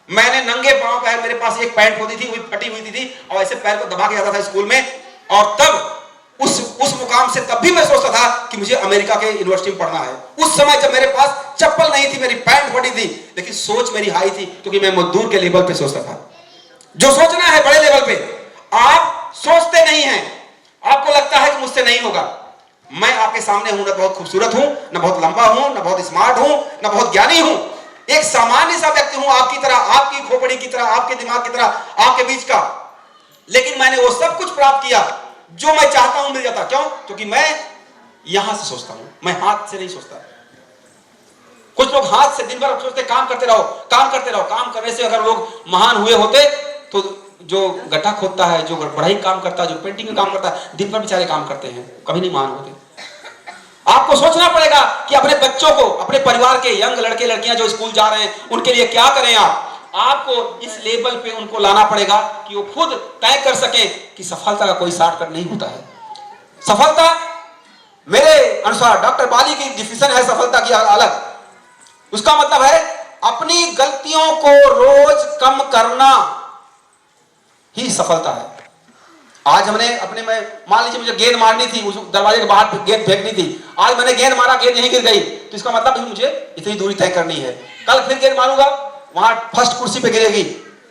मैंने नंगे पांव पैर, मेरे पास एक पैंट होती थी, वो फटी हुई थी और ऐसे पैर को दबा के जाता था स्कूल में। और तब उस मुकाम से तब भी मैं सोचता था कि मुझे अमेरिका के यूनिवर्सिटी में पढ़ना है। उस समय जब मेरे पास चप्पल नहीं थी, मेरी पैंट फटी थी, लेकिन सोच मेरी हाई थी, क्योंकि मैं मजदूर के लेवल पे सोचता था। जो सोचना है बड़े लेवल पे, आप सोचते नहीं हैं। आपको लगता है कि मुझसे नहीं होगा। मैं आपके सामने हूं, ना बहुत खूबसूरत हूं, ना बहुत लंबा हूं, ना बहुत स्मार्ट हूं, ना बहुत ज्ञानी हूं। एक सामान्य सा व्यक्ति हूं, आपकी तरह, आपकी खोपड़ी की तरह, आपके दिमाग की तरह, आपके बीच का। लेकिन मैंने वो सब कुछ प्राप्त किया जो मैं चाहता हूं मिल जाता। क्यों? क्योंकि मैं यहां से सोचता हूं, मैं हाथ से नहीं सोचता। कुछ लोग हाथ से दिन भर सोचते काम करते रहो, काम करते रहो। काम करने से अगर लोग महान हुए होते तो जो गड्ढा खोदता है, जो बढ़ाई काम करता है, जो पेंटिंग में काम करता है, दिन भर बेचारे काम करते हैं, कभी नहीं महान होते। आपको सोचना पड़ेगा कि अपने बच्चों को, अपने परिवार के यंग लड़के लड़कियां जो स्कूल जा रहे हैं, उनके लिए क्या करें। आपको इस लेवल पे उनको लाना पड़ेगा कि वो खुद तय कर सके कि सफलता का कोई शॉर्टकट नहीं होता है। सफलता मेरे अनुसार, डॉक्टर बाली की डिफिनेशन है सफलता की अलग। उसका मतलब है अपनी गलतियों को रोज कम करना ही सफलता है। आज हमने अपने में, मान लीजिए मुझे गेंद मारनी थी, उस दरवाजे के बाहर गेंद फेंकनी थी। आज मैंने गेंद मारा, गेंद यहीं गिर गई, तो इसका मतलब भी मुझे इतनी दूरी तय करनी है। कल फिर गेंद मारूंगा, वहां फर्स्ट कुर्सी पे गिरेगी,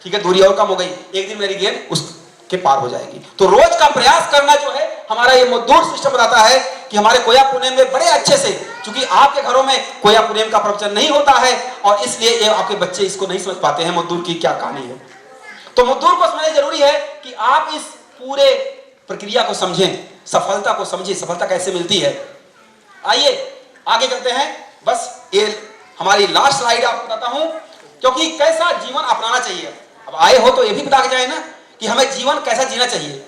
ठीक है, दूरी और कम हो गई। एक दिन मेरी गेंद उसके पार हो जाएगी। तो रोज का प्रयास करना जो है, हमारा ये मजदूर सिस्टम बताता है कि हमारे कोया पुणे में बड़े अच्छे से, क्योंकि आपके घरों में कोया पुणे का प्रवचन नहीं होता है और इसलिए ये आपके बच्चे इसको नहीं समझ पाते हैं मजदूर की क्या कहानी है। तो मजदूर को समझना जरूरी है कि आप इस पूरे प्रक्रिया को समझें, सफलता को समझें, सफलता कैसे मिलती है। आइए आगे चलते हैं। बस ये हमारी लास्ट स्लाइड आपको बताता हूं, क्योंकि कैसा जीवन अपनाना चाहिए। अब आए हो तो ये भी बता के जाए ना कि हमें जीवन कैसा जीना चाहिए।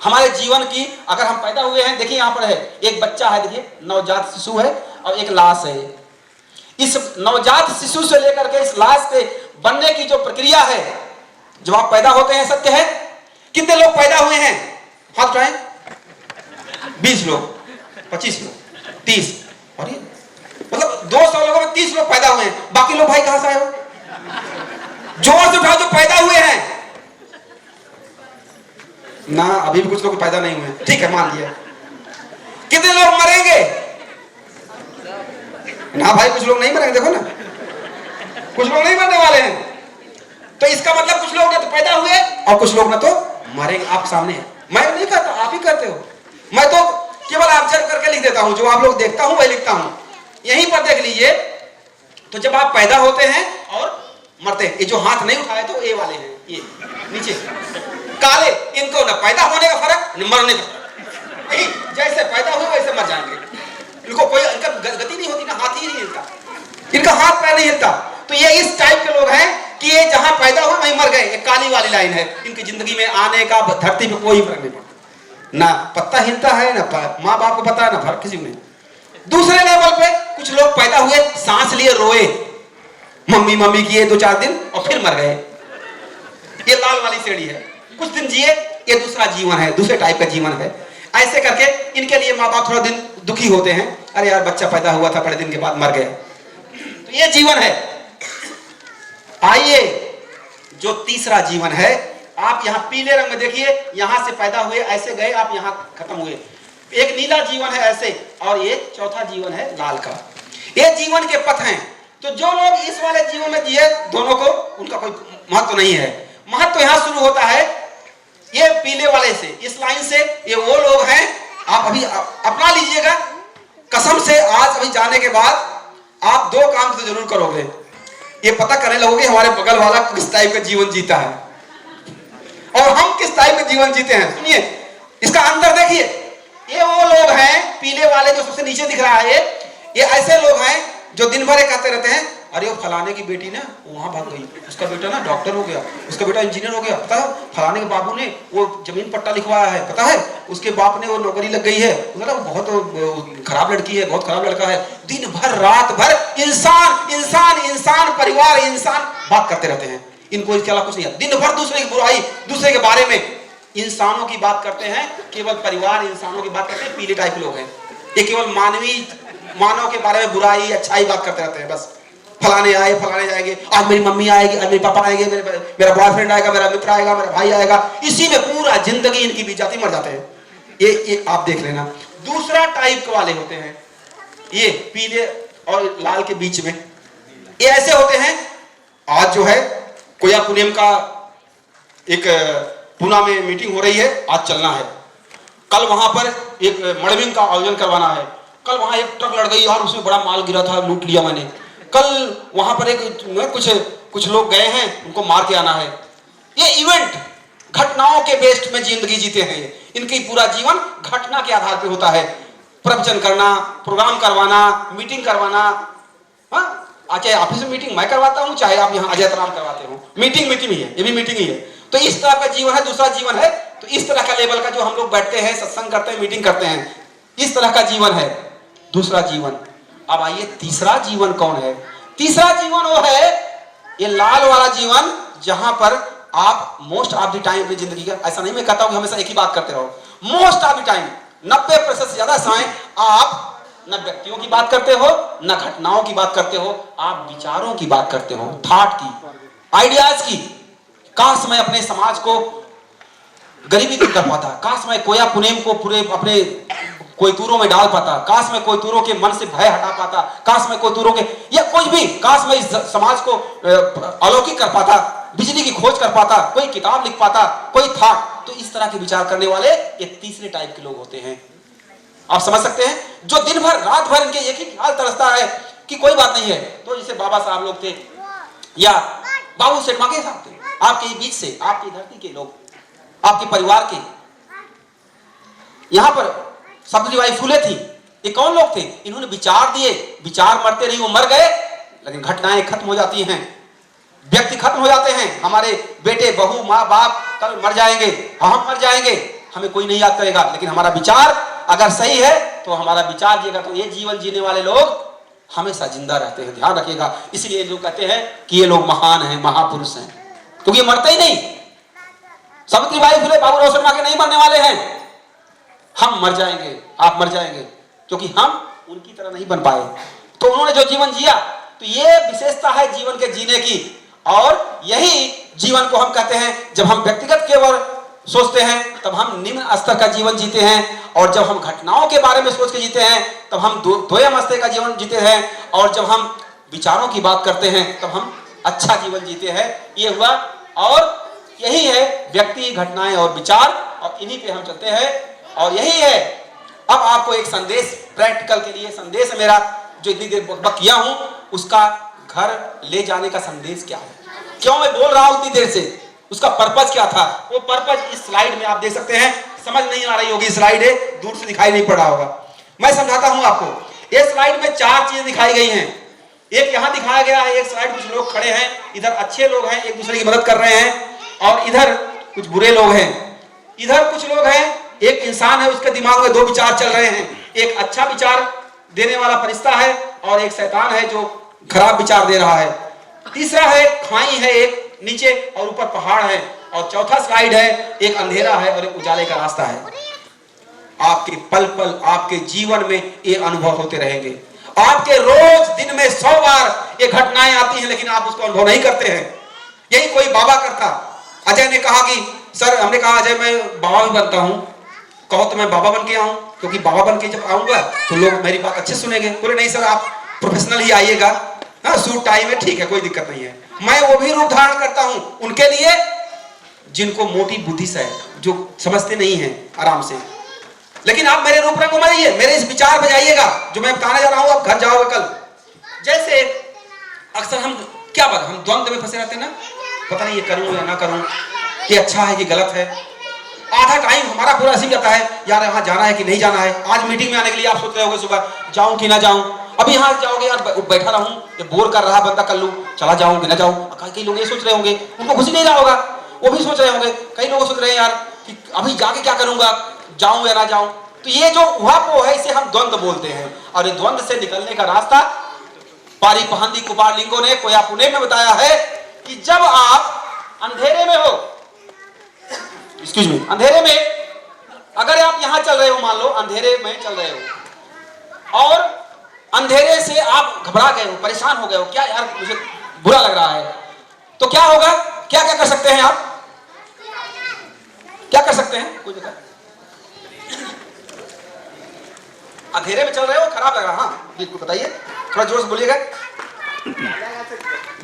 हमारे जीवन की, अगर हम पैदा हुए हैं, देखिए यहां पर है एक बच्चा है, देखिए नवजात शिशु है और एक लाश है। इस नवजात शिशु से लेकर के इस लाश के बनने की जो प्रक्रिया है, जब आप पैदा होते हैं, सत्य है। कितने लोग पैदा हुए हैं? हाथ उठाएं। 20 लोग, 25 लोग, 30, और ये मतलब 200 लोगों में 30 लोग पैदा हुए हैं। बाकी लोग भाई कहां से आए हो? जोर से उठाओ जो पैदा हुए हैं ना। अभी भी कुछ लोग पैदा नहीं हुए, ठीक है, मान लिया। कितने लोग मरेंगे? ना भाई, कुछ लोग नहीं मरेंगे, देखो ना, कुछ लोग नहीं मरने वाले हैं। तो इसका मतलब कुछ लोग ना तो पैदा हुए और कुछ लोग ना तो मरेंगे। आप सामने है, मैं नहीं कहता, आप ही कहते हो। मैं तो केवल ऑब्जर्व करके लिख देता हूं, जो आप लोग देखता हूं वही लिखता हूं। यहीं पर देख लीजिए, तो जब आप पैदा होते हैं और मरते हैं, ये जो हाथ नहीं उठाए तो ये वाले हैं, ये नीचे काले, इनको ना पैदा होने का फर्क न मरने का फर्क। यही जैसे पैदा हुए वैसे मर जाएंगे। इनको कोई, इनका गति नहीं होती ना, हाथ ही नहीं हिलता, इनका हाथ पैर नहीं हिलता। तो ये इस टाइप के लोग हैं कि ये जहां पैदा हुए वहीं मर गए। एक काली वाली लाइन है। इनकी जिंदगी में आने का धरती पे कोई फर्क नहीं पड़ता, ना पत्ता हिलता है, ना माँ बाप को पता है, ना फर्क किसी को नहीं। दूसरे लेवल पे कुछ लोग पैदा हुए, सांस लिए, रोए, मम्मी मम्मी किए 2-4 दिन और फिर मर गए। ये लाल वाली सीढ़ी है। कुछ दिन जिए, ये दूसरा जीवन है, दूसरे टाइप का जीवन है। ऐसे करके इनके लिए माँ बाप थोड़ा दिन दुखी होते हैं, अरे यार बच्चा पैदा हुआ था, बड़े दिन के बाद मर गया। तो ये जीवन है। आइए जो तीसरा जीवन है, आप यहाँ पीले रंग में देखिए, यहां से पैदा हुए, ऐसे गए, आप यहाँ खत्म हुए। एक नीला जीवन है ऐसे, और ये चौथा जीवन है लाल का। ये जीवन के पथ हैं। तो जो लोग इस वाले जीवन में जिए, दोनों को उनका कोई महत्व नहीं है। महत्व यहाँ शुरू होता है ये पीले वाले से, इस लाइन से। ये वो लोग हैं, आप अभी अपना लीजिएगा कसम से। आज अभी जाने के बाद आप 2 काम तो जरूर करोगे, ये पता करने लगोगे हमारे बगल वाला किस टाइप का जीवन जीता है और हम किस टाइप का जीवन जीते हैं। सुनिए इसका अंतर देखिए। ये वो लोग हैं पीले वाले, जो सबसे नीचे दिख रहा है, ये ऐसे लोग हैं जो दिन भर कहते रहते हैं अरे वो फलाने की बेटी ना वहाँ भाग गई, उसका बेटा ना डॉक्टर हो गया, उसका बेटा इंजीनियर हो गया, पता है फलाने के बाबू ने वो जमीन पट्टा लिखवाया है, पता है उसके बाप ने वो नौकरी लग गई है, वो बहुत खराब लड़की है, बहुत खराब लड़का है। दिन भर रात भर इंसान इंसान इंसान परिवार इंसान बात करते रहते हैं, इनको इसके अलावा कुछ नहीं है। दिन भर दूसरे की बुराई, दूसरे के बारे में इंसानों की बात करते हैं, केवल परिवार इंसानों की बात करते हैं। पीले टाइप लोग हैं ये, केवल मानव के बारे में बुराई अच्छाई बात करते रहते हैं। बस फलाने आए, फलाने जाएंगे, आज मेरी मम्मी आएगी, आज मेरे पापा आएंगे, मेरा बॉयफ्रेंड आएगा, मेरा मित्र आएगा, मेरा भाई आएगा, इसी में पूरा जिंदगी इनकी बीत जाती, मर जाते हैं। ये आप देख लेना। दूसरा टाइप वाले होते हैं ये पीले और लाल के बीच में, ये ऐसे होते हैं। आज जो है कोया पुनेम का एक पुणे में मीटिंग हो रही है, आज चलना है। कल वहां पर एक मड़विंग का आयोजन करवाना है। कल वहां एक ट्रक लड़ गई और उसमें बड़ा माल गिरा था, लूट लिया मैंने। कल वहां पर कुछ लोग गए हैं, उनको मार के आना है। ये इवेंट घटनाओं के बेस्ड में जिंदगी जीते हैं ये। इनकी पूरा जीवन घटना के आधार पर होता है। प्रवचन करना, प्रोग्राम करवाना, मीटिंग करवाना। चाहे ऑफिस में मीटिंग मैं करवाता हूं, चाहे आप यहाँ अजय तराम करवाते हो, मीटिंग ही है, ये भी मीटिंग ही है। तो इस तरह का जीवन है। दूसरा जीवन है तो इस तरह का लेवल का जो हम लोग बैठते हैं, सत्संग करते हैं, मीटिंग करते हैं, इस तरह का जीवन है दूसरा जीवन। अब आइए तीसरा जीवन कौन है? तीसरा जीवन वो है ये लाल वाला जीवन, जहां पर आप मोस्ट ऑफ द टाइम अपनी जिंदगी का, ऐसा नहीं मैं कहता हूं कि हमेशा एक ही बात करते रहो, मोस्ट ऑफ द टाइम 90% से ज्यादा समय आप न व्यक्तियों की बात करते हो, न घटनाओं की बात करते हो, आप विचारों की बात करते हो, थॉट की, आइडियाज की। काश मैं अपने समाज को गरीबी दूर कर पाता, काश मैं कोया पुनेम को पूरे अपने कोयतूरों में डाल पाता, काश मैं कोयतूरों के मन से भय हटा पाता, काश मैं कोयतूरों के या कुछ भी, काश मैं इस समाज को अलौकिक कर पाता, बिजली की खोज कर पाता, कोई किताब लिख पाता, कोई था। तो इस तरह के विचार करने वाले ये तीसरे टाइप के लोग होते हैं। आप समझ सकते हैं, जो दिन भर रात भर इनके एक ही ख्याल तरसता है कि कोई बात नहीं है। तो जैसे बाबा साहब लोग थे या बाबू सेठ मांगे साहब थे, आपके बीच से, आपकी धरती के लोग, आपके परिवार के। यहां पर सावित्रीबाई फुले थी, ये कौन लोग थे? इन्होंने विचार दिए, विचार मरते नहीं, वो मर गए, लेकिन घटनाएं खत्म हो जाती हैं, व्यक्ति खत्म हो जाते हैं। हमारे बेटे, बहू, माँ बाप कल मर जाएंगे, हम मर जाएंगे, हमें कोई नहीं याद करेगा, लेकिन हमारा विचार अगर सही है तो हमारा विचार जिएगा। तो ये जीवन जीने वाले लोग हमेशा जिंदा रहते हैं, ध्यान रखिएगा। इसलिए लोग कहते हैं कि ये लोग महान हैं, महापुरुष हैं, क्योंकि ये मरते ही नहीं। सावित्रीबाई फुले, बाबू रोशन मांगे नहीं मरने वाले हैं। हम मर जाएंगे, आप मर जाएंगे, क्योंकि हम उनकी तरह नहीं बन पाए। तो उन्होंने जो जीवन जिया, तो ये विशेषता है जीवन के जीने की। और यही जीवन को हम कहते हैं, जब हम व्यक्तिगत केवल सोचते हैं तब हम निम्न स्तर का जीवन जीते हैं, और जब हम घटनाओं के बारे में सोच के जीते हैं तब हम द्वयम स्तर का जीवन जीते हैं, और जब हम विचारों की बात करते हैं तब हम अच्छा जीवन जीते हैं। ये हुआ, और यही है व्यक्ति, घटनाएं और विचार, और इन्हीं पे हम चलते हैं। और यही है, अब आपको एक संदेश, प्रैक्टिकल के लिए संदेश है मेरा, जो इतनी देर बक किया हूं, उसका घर ले जाने का संदेश क्या है, क्यों मैं बोल रहा हूं इतनी देर से, उसका पर्पज क्या था, वो पर्पज इस स्लाइड में आप देख सकते हैं। समझ नहीं आ रही होगी, स्लाइड है, दूर से दिखाई नहीं पड़ रहा होगा, मैं समझाता हूं आपको। इस स्लाइड में 4 चीजें दिखाई गई हैं। एक यहां दिखाया गया है, एक स्लाइड कुछ लोग खड़े हैं, इधर अच्छे लोग हैं, एक दूसरे की मदद कर रहे हैं, और इधर कुछ बुरे लोग हैं। इधर कुछ लोग हैं, एक इंसान है, उसके दिमाग में 2 विचार चल रहे हैं, एक अच्छा विचार देने वाला फरिश्ता है, और एक शैतान है जो खराब विचार दे रहा है। तीसरा है खाई है, एक नीचे और ऊपर पहाड़ है, और चौथा स्लाइड है, एक अंधेरा है और एक उजाले का रास्ता है। आपके पल पल, आपके जीवन में ये अनुभव होते रहेंगे। आपके रोज दिन में 100 बार ये घटनाएं आती हैं, लेकिन आप उसको अनुभव नहीं करते हैं। यही कोई बाबा करता। अजय ने कहा कि सर, हमने कहा अजय मैं बाबा भी बनता हूं, कहो तो मैं बाबा बन के आऊं, क्योंकि बाबा बन के जब आऊंगा तो लोग मेरी बात अच्छे सुनेंगे। बोले नहीं सर, आप प्रोफेशनल ही आइएगा, हाँ सूट टाई में ठीक है, कोई दिक्कत नहीं है। मैं वो भी रूप धारण करता हूं उनके लिए जिनको मोटी बुद्धि से है, जो समझते नहीं है आराम से। लेकिन आप मेरे रूप रंग में आइए, मेरे इस विचार पे जाइएगा जो मैं बताने जा रहा हूं, आप घर जाओगे कल। जैसे अक्सर हम क्या बात, हम द्वंद्व में फंसे रहते हैं ना, पता नहीं ये करूं या ना करूं, ये अच्छा है कि गलत है। आधा टाइम हमारा पूरा ऐसे जाता है, यार यहाँ जाना है कि नहीं जाना है। आज मीटिंग में आने के लिए आप सोच रहे होगे सुबह जाऊं कि ना जाऊं, अभी यहाँ जाओगे यार, बैठा रहूं, ये बोर कर रहा बंदा, कर लूं, चला जाऊं कि ना जाऊं। कई लोग ये सोच रहे होंगे, उनको खुशी नहीं रहा होगा, वो भी सोच रहे होंगे। कई लोग सोच रहे हैं यार कि अभी जाके क्या करूंगा, जाऊं या ना जाऊं। तो ये जो उहापोह है, इसे हम द्वंद्व बोलते हैं। और ये द्वंद्व से निकलने का रास्ता पारिपहंदी कुमारलिंगों ने कोयापुने में बताया है कि जब आप अंधेरे में हो, एक्सक्यूज मी, अंधेरे में अगर आप यहां चल रहे हो, मान लो अंधेरे में चल रहे हो और अंधेरे से आप घबरा गए हो, परेशान हो गए हो, क्या यार मुझे बुरा लग रहा है, तो क्या होगा, क्या क्या कर सकते हैं आप, क्या कर सकते हैं, कोई बता। अंधेरे में चल रहे हो, खराब लग रहा, हाँ बिल्कुल बताइए, थोड़ा जोर से बोलिएगा।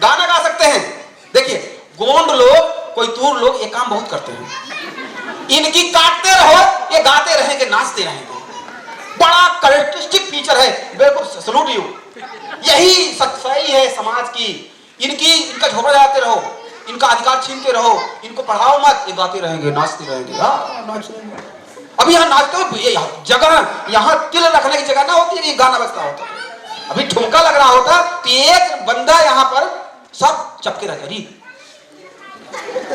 गाना गा सकते हैं। देखिए गोंड लोग, कोई तूर लोग ये काम बहुत करते हैं, इनकी काटते रहो, ये गाते रहेंगे, नाचते रहेंगे। बड़ा कैरेक्टरिस्टिक फीचर है, बिल्कुल सैल्यूट यू। यही सच्चाई है समाज की। इनका झोपड़ा लगाते रहो, इनका अधिकार छीनते रहो, इनको पढ़ाओ मत, ये गाते रहेंगे, नाचते रहेंगे। अभी यहाँ नाचते हो, ये जगह, यहाँ तिल रखने की जगह ना होती है, ये गाना बजता होता। अभी ठुमका लग रहा होता तो एक बंदा यहाँ पर सब चपके रहते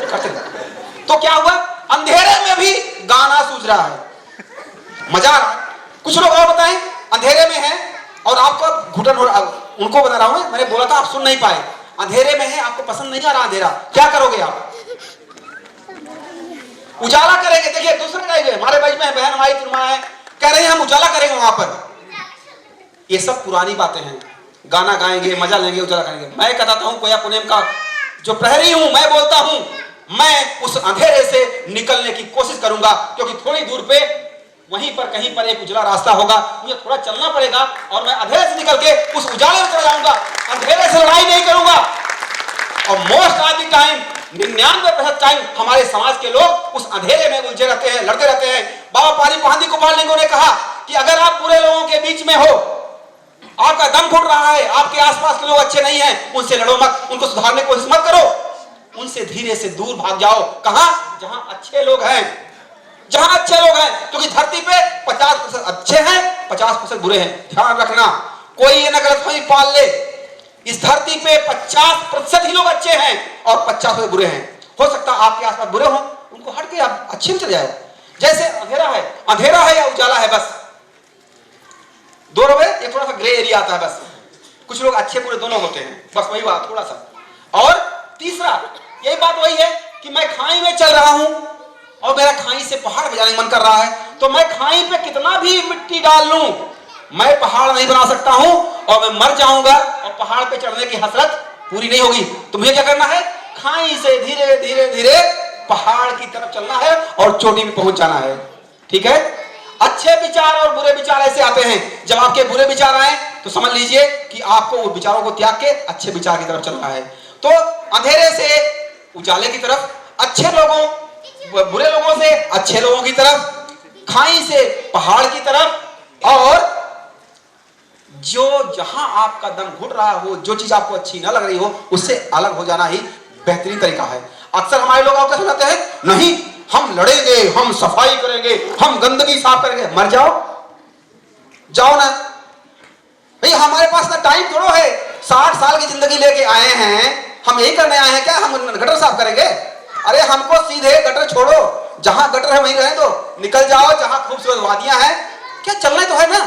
करते। तो क्या हुआ, अंधेरे में भी गाना सूझ रहा है, मजा आ रहा है। कुछ लोग और बताएं, अंधेरे में हैं और आपको घुटन हो रहा, उनको बता रहा हूं, मैंने बोला था आप सुन नहीं पाए। अंधेरे में है, आपको पसंद नहीं आ रहा अंधेरा, क्या करोगे आप, उजाला करेंगे। देखिए दूसरे टाइप है, हमारे बीच में बहन भाई तुरमा है, कह रहे हैं हम उजाला करेंगे वहां पर। ये सब पुरानी बातें हैं, गाना गाएंगे, मजा लेंगे, उजाला करेंगे। मैं कहता हूं कोयापुने का जो प्रहरी हूं, मैं बोलता हूं, मैं उस अंधेरे से निकलने की कोशिश करूंगा, क्योंकि थोड़ी दूर पे वहीं पर कहीं पर एक उजला रास्ता होगा, मुझे थोड़ा चलना पड़ेगा और मैं अंधेरे से निकल के उस उजाले में चला जाऊंगा। अंधेरे से लड़ाई नहीं करूंगा। और most of the time 99% time हमारे समाज के लोग उस अंधेरे में उलझे रहते हैं, लड़ते रहते हैं। बाबा पारिपहंदी कुमारलिंगों ने कहा कि अगर आप बुरे लोगों के बीच में हो, आपका दम घुट रहा है, आपके आसपास के लोग अच्छे नहीं हैं, उनसे लड़ो मत, उनको सुधारने की कोशिश मत करो, उनसे धीरे से दूर भाग जाओ। कहां, जहां अच्छे लोग हैं, जहां अच्छे लोग हैं, क्योंकि धरती पे 50% अच्छे हैं, 50% बुरे हैं। ध्यान रखना, कोई ये न गलतफहमी पाल ले, इस धरती पे 50% ही लोग अच्छे हैं और 50% बुरे हैं। हो सकता है आपके आसपास बुरे हो, उनको हट के आप अच्छे में चले जाओ। जैसे अंधेरा है या उजाला है, बस दो रहे, एक थोड़ा सा ग्रे एरिया आता है बस। कुछ लोग अच्छे बुरे दोनों होते हैं, बस वही बात थोड़ा सा। और तीसरा यही बात वही है कि मैं खाई में चल रहा हूं और मेरा खाई से पहाड़ पे जाने का मन कर रहा है, तो मैं खाई पे कितना भी मिट्टी डाल लूं, मैं पहाड़ नहीं बना सकता हूं और मैं मर जाऊंगा और पहाड़ पे चढ़ने की हसरत पूरी नहीं होगी। तो मुझे क्या करना है, खाई से धीरे धीरे धीरे पहाड़ की तरफ चलना है और चोटी में पहुंच जाना है। ठीक है, अच्छे विचार और बुरे विचार ऐसे आते हैं। जब आपके बुरे विचार आए तो समझ लीजिए कि आपको उन विचारों को त्याग के अच्छे विचार की तरफ चलना है। तो अंधेरे से उजाले की तरफ, अच्छे लोगों बुरे लोगों से अच्छे लोगों की तरफ, खाई से पहाड़ की तरफ, और जो जहां आपका दम घुट रहा हो, जो चीज आपको अच्छी ना लग रही हो, उससे अलग हो जाना ही बेहतरीन तरीका है। अक्सर हमारे लोग आपको सुनाते हैं, नहीं हम लड़ेंगे, हम सफाई करेंगे, हम गंदगी साफ करेंगे। मर जाओ, जाओ ना भाई, हमारे पास ना टाइम थोड़ा है। 60 साल की जिंदगी लेके आए हैं, हम यही करने आए हैं क्या, हम गटर साफ करेंगे? अरे हमको सीधे गटर छोड़ो, जहां गटर है वहीं रहे दो, निकल जाओ जहां खूबसूरत वादियां हैं। क्या चलना तो है ना।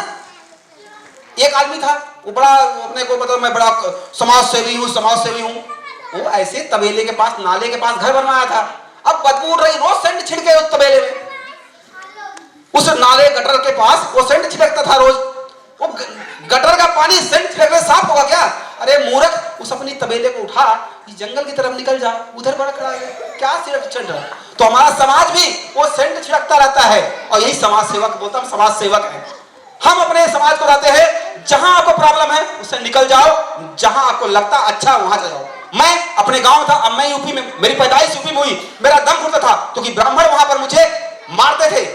एक आदमी था, वो बड़ा अपने को मतलब मैं बड़ा समाज सेवी हूं। वो ऐसे तबेले के पास, नाले के पास घर बनवाया था। अब बदबू उड़ रही, रोज सेंट छिड़के उस तबेले में, उस नाले गटर के पास वो सेंट छिड़कता था रोज। वो गटर का पानी सेंट छिड़कने साफ होगा क्या? अरे मूर्ख, उस अपनी तबेले को उठा, इस जंगल की तरफ निकल जा, उधर बड़ा खड़ा है, क्या सिर्फ चल रहा है। तो हमारा समाज भी वो सेंट छिड़कता रहता है, और यही समाज सेवक बोलता, हम समाज सेवक हैं। हम अपने समाज को बताते हैं, जहां आपको प्रॉब्लम है उससे निकल जाओ, जहां आपको लगता अच्छा वहां चले जाओ। मैं अपने गांव था, अब मैं यूपी में, मेरी पैदाइश यूपी में हुई, मेरा दम घुटता था क्योंकि ब्राह्मण वहां पर मुझे मारते थे,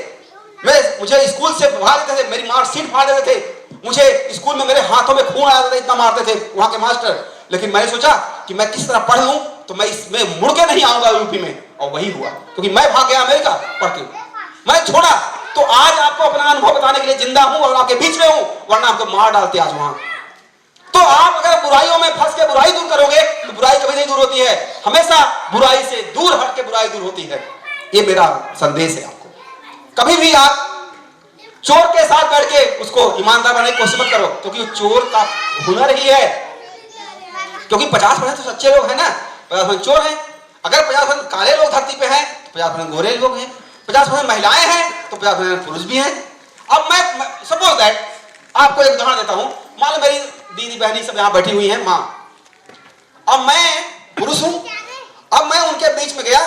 मुझे स्कूल से भगा देते थे, मेरी मार्कशीट फाड़ देते थे, मुझे स्कूल में मेरे हाथों में खून आ जाता था, इतना मारते थे वहां के मास्टर। लेकिन मैंने सोचा कि मैं किस तरह पढ़ लूं तो मैं इसमें मुड़ के नहीं आऊंगा यूपी में, और वही हुआ, क्योंकि मैं भाग गया अमेरिका पढ़ के, मैं छोड़ा। तो आज आपको अपना अनुभव बताने के लिए जिंदा हूं और आपके बीच में हूं, वरना आपको मार डालते आज वहां। आप अगर बुराइयों में फंस के बुराई दूर करोगे तो बुराई कभी नहीं दूर होती है, हमेशा बुराई से दूर हट के बुराई दूर होती है। ये मेरा संदेश है आपको। कभी भी आप चोर के साथ बैठ के उसको ईमानदार बनाने की कोशिश मत करो, क्योंकि चोर का हुनर ही है, क्योंकि 50% तो सच्चे लोग हैं ना, 50% चोर हैं। अगर 50% काले लोग धरती पे हैं तो 50% गोरे लोग हैं, 50% महिलाएं हैं तो 50% पुरुष भी हैं। अब मैं सपोज दैट आपको एक उदाहरण देता हूं, मान लो मेरी दीदी बहनी सब यहां बैठी हुई हैं मां, अब मैं पुरुष हूं, अब मैं उनके बीच में गया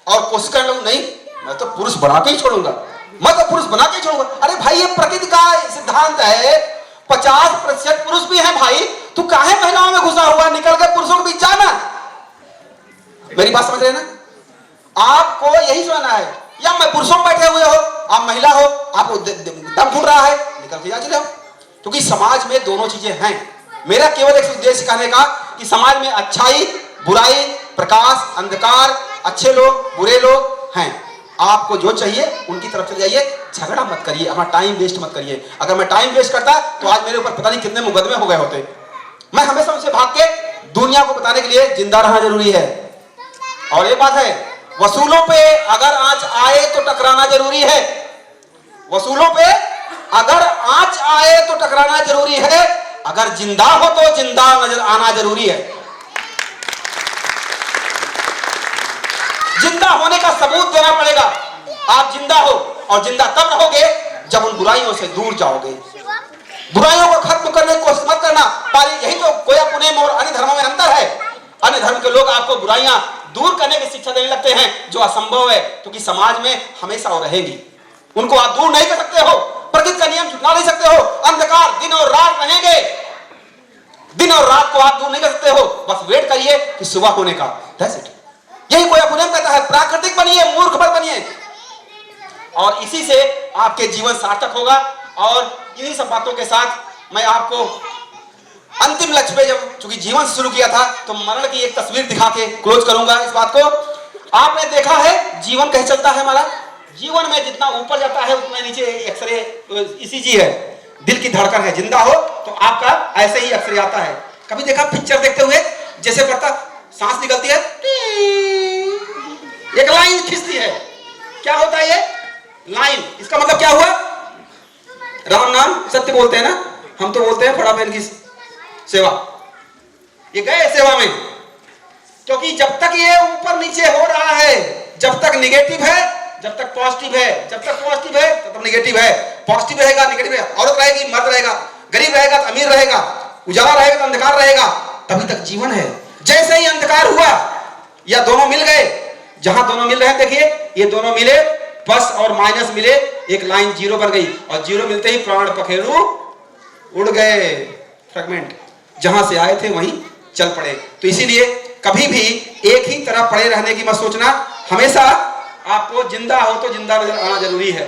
और कोशिश करने लगूं, नहीं मैं तो पुरुष बना के ही छोड़ूंगा, मैं तो पुरुष बना के ही छोड़ूंगा। अरे भाई ये प्रकृति का सिद्धांत है, 50% पुरुष भी हैं भाई, तू काहे महिलाओं में घुसा हुआ, निकल के पुरुषों के बीच जाना। मेरी बात समझ रहे हैं ना? आपको यही समझना है, या मैं पुरुषों में बैठे हुए हो, आप महिला हो, आपको दम घुट रहा है, निकल के जा चले हो, क्योंकि समाज में दोनों चीजें हैं। मेरा केवल एक उद्देश्य कहने का कि समाज में अच्छाई, बुराई, प्रकाश, अंधकार, अच्छे लोग, बुरे लोग हैं। आपको जो चाहिए उनकी तरफ चले जाइए, झगड़ा मत करिए, अपना टाइम वेस्ट मत करिए। अगर मैं टाइम वेस्ट करता तो आज मेरे ऊपर पता नहीं कितने मुकदमे हो गए होते। मैं हमेशा उनसे भाग के दुनिया को बताने के लिए जिंदा रहना जरूरी है। और ये बात है, वसूलों पे अगर आंच आए तो टकराना जरूरी है, वसूलों पे अगर आंच आए तो टकराना जरूरी है, अगर जिंदा हो तो जिंदा नजर आना जरूरी है। जिंदा होने का सबूत देना पड़ेगा। आप जिंदा हो, और जिंदा तब रहोगे जब उन बुराइयों से दूर जाओगे। बुराइयों को खत्म करने की कोशिश मत करना। यही तो कोया पुनेम और अन्य धर्मों में अंतर है। अन्य धर्म के लोग आपको बुराइयां दूर करने की शिक्षा देने लगते हैं, जो असंभव है, क्योंकि समाज में हमेशा वो रहेंगी। उनको आप दूर नहीं कर सकते हो, प्रकृति का नियम झुठला नहीं सकते हो। अंधकार दिन और रात रहेंगे, दिन और रात को आप दूर नहीं कर सकते हो। बस वेट करिए कि सुबह होने का। That's it। यही कोई पुनेम कहता है, प्राकृतिक बनिए, मूर्ख मत बनिए, और इसी से आपके जीवन सार्थक होगा। और इन्हीं सब बातों के साथ मैं आपको अंतिम लक्ष्य पे, जब चूंकि जीवन शुरू किया था, तो मरण की एक तस्वीर दिखा के क्लोज करूंगा इस बात को। आपने देखा है जीवन कैसे चलता है हमारा। जीवन में जितना ऊपर जाता है उतना नीचे एक्सरे ईसीजी है, दिल की धड़कन है। जिंदा हो तो आपका ऐसे ही एक्सरे आता है। कभी देखा पिक्चर देखते हुए, जैसे पड़ता सांस निकलती है, एक लाइन खींचती है, क्या होता है ये लाइन? इसका मतलब क्या हुआ? राम नाम सत्य बोलते हैं ना, हम तो बोलते हैं बड़ा बहन की सेवा। ये गए सेवा में, क्योंकि जब तक ये ऊपर नीचे हो रहा है, जब तक निगेटिव है, जब तक पॉजिटिव है, जब तक पॉजिटिव है तब तक निगेटिव है, पॉजिटिव रहेगा निगेटिव है, औरत रहेगी मर्द रहेगा, गरीब रहेगा तो अमीर रहेगा, उजाला रहेगा तो अंधकार रहेगा, तभी तक जीवन है। जैसे ही अंधकार हुआ या दोनों मिल गए, जहां दोनों मिल रहे हैं देखिए, ये दोनों मिले, प्लस और माइनस मिले, एक लाइन जीरो बन गई, और जीरो मिलते ही प्राण पखेरु उड़ गए, फ्रेगमेंट जहां से आए थे वहीं चल पड़े। तो इसीलिए कभी भी एक ही तरह पड़े रहने की मत सोचना, हमेशा आपको जिंदा हो तो जिंदा नजर आना जरूरी है।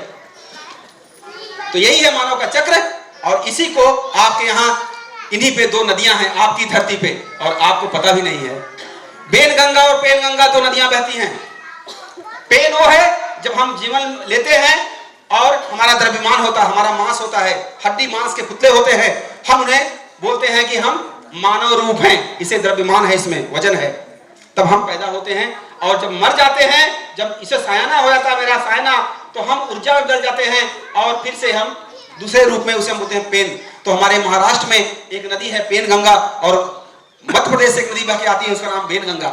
तो यही है मानव का चक्र, और इसी को आपके यहाँ इन्हीं पे दो नदियां हैं आपकी धरती पे, और आपको पता भी नहीं है। बेन गंगा और पेन गंगा दो नदियां बहती हैं। पेन वो है जब हम जीवन लेते हैं और हमारा द्रव्यमान होता है, हमारा मांस होता है, हड्डी मांस के पुतले होते हैं, हम उन्हें बोलते हैं कि हम मानव रूप हैं, इसे द्रव्यमान है, इसमें वजन है। तब हम पैदा होते हैं, और जब मर जाते हैं, जब इसे सायाना हो जाता है, मेरा सायाना, तो हम ऊर्जा में बदल जाते हैं, और फिर से हम दूसरे रूप में उसे हम बोलते हैं पेन। तो हमारे महाराष्ट्र में एक नदी है पेन गंगा, और मध्य प्रदेश से एक नदी बह के आती है, उसका नाम बेन गंगा।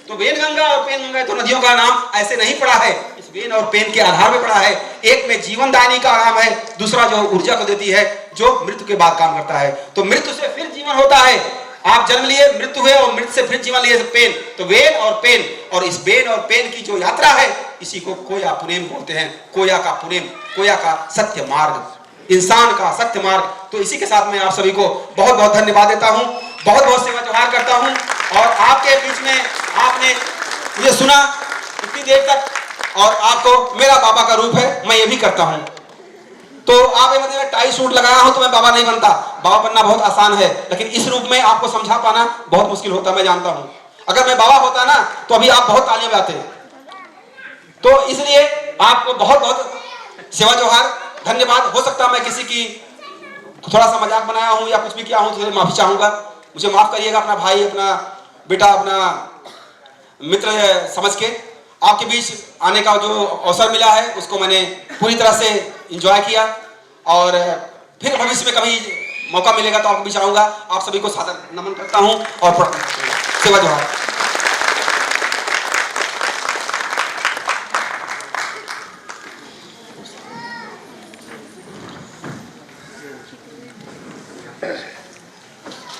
तो बेन गंगा और पेन गंगा दो नदियों का नाम ऐसे नहीं पड़ा है, इस बेन और पेन के आधार पर पड़ा है। एक में जीवनदायिनी का नाम है, दूसरा जो ऊर्जा को देती है, जो मृत्यु के बाद काम करता है। तो मृत्यु से फिर जीवन होता है, आप जन्म लिए, मृत्यु हुए, और मृत्यु से फिर जीवन लिए पेन। तो वेन और पेन, और इस बेन और पेन की जो यात्रा है, इसी को कोया पुनेम बोलते हैं। कोया का पुनेम, कोया का सत्य मार्ग, इंसान का सत्य मार्ग। तो इसी के साथ मैं आप सभी को बहुत बहुत धन्यवाद देता हूं, बहुत बहुत सेवा जोहार करता हूं। और आपके बीच में आपने मुझे सुना इतनी देर तक, और आपको मेरा बाबा का रूप है, मैं ये भी करता हूं। तो आप मतलब टाई सूट लगाया हो तो मैं बाबा नहीं बनता। बाबा बनना बहुत आसान है, लेकिन इस रूप में आपको समझा पाना बहुत मुश्किल होता, मैं जानता हूं। अगर मैं बाबा होता ना तो अभी आप बहुत तालियां बजाते। तो इसलिए आपको बहुत बहुत सेवा जोहार, धन्यवाद। हो सकता मैं किसी की थोड़ा सा मजाक बनाया हूं या कुछ भी किया हूं तो माफी चाहूंगा। मुझे माफ़ करिएगा, अपना भाई, अपना बेटा, अपना मित्र समझ के आपके बीच आने का जो अवसर मिला है उसको मैंने पूरी तरह से एंजॉय किया, और फिर भविष्य में कभी मौका मिलेगा तो आपके बीच आऊँगा। आप सभी को सादर नमन करता हूँ और सेवा जोहार।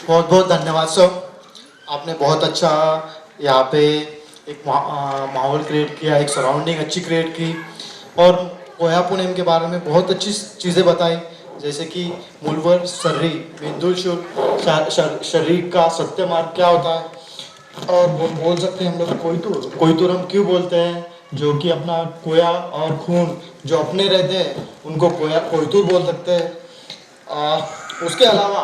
बहुत बहुत धन्यवाद सर, आपने बहुत अच्छा यहाँ पे एक माहौल क्रिएट किया, एक सराउंडिंग अच्छी क्रिएट की, और कोया पुणेम के बारे में बहुत अच्छी चीज़ें बताई, जैसे कि मूलवर सर्री, बिंदुल शरीर का सत्य मार्ग क्या होता है, और बोल सकते हैं हम लोग कोयतुर हम क्यों बोलते हैं, जो कि अपना कोया और खून जो अपने रहते हैं उनको कोयतुर बोल सकते हैं। उसके अलावा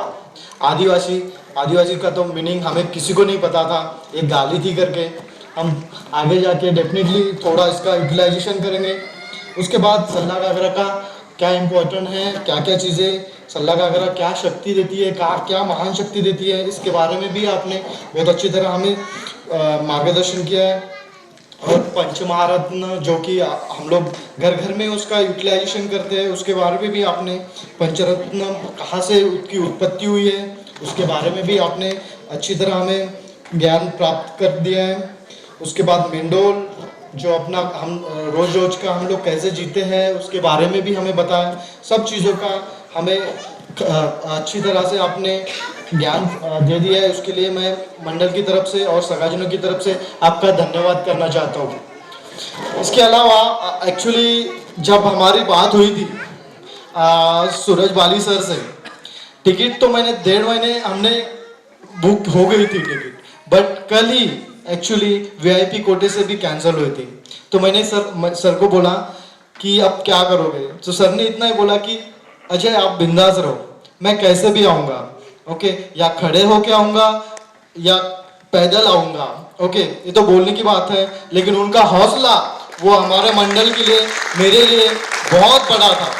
आदिवासी का तो मीनिंग हमें किसी को नहीं पता था, एक गाली थी करके। हम आगे जाके डेफिनेटली थोड़ा इसका यूटिलाइजेशन करेंगे। उसके बाद सल्ला गागरा का क्या इम्पोर्टेंट है, क्या क्या चीज़ें सल्ला गागरा क्या शक्ति देती है, क्या महान शक्ति देती है, इसके बारे में भी आपने बहुत अच्छी तरह हमें मार्गदर्शन किया है। और पंचमहारत्न जो कि हम लोग घर घर में उसका यूटिलाइजेशन करते हैं, उसके बारे में भी आपने, पंचरत्न कहाँ से उसकी उत्पत्ति हुई है उसके बारे में भी आपने अच्छी तरह हमें ज्ञान प्राप्त कर दिया है। उसके बाद मेंडोल जो अपना हम रोज का हम लोग कैसे जीते हैं उसके बारे में भी हमें बताया। सब चीज़ों का हमें अच्छी तरह से आपने ज्ञान दे दिया है, उसके लिए मैं मंडल की तरफ से और सगाजनों की तरफ से आपका धन्यवाद करना चाहता हूँ। इसके अलावा एक्चुअली जब हमारी बात हुई थी सूरज बाली सर से, टिकट तो मैंने 1.5 महीने हमने बुक हो गई थी टिकट, बट कल ही एक्चुअली VIP कोटे से भी कैंसिल हुई थी। तो मैंने सर को बोला कि अब क्या करोगे, तो सर ने इतना ही बोला कि अजय आप बिंदास रहो, मैं कैसे भी आऊँगा, ओके, या खड़े होके आऊँगा या पैदल आऊँगा, ओके, ये तो बोलने की बात है, लेकिन उनका हौसला वो हमारे मंडल के लिए, मेरे लिए बहुत बड़ा था।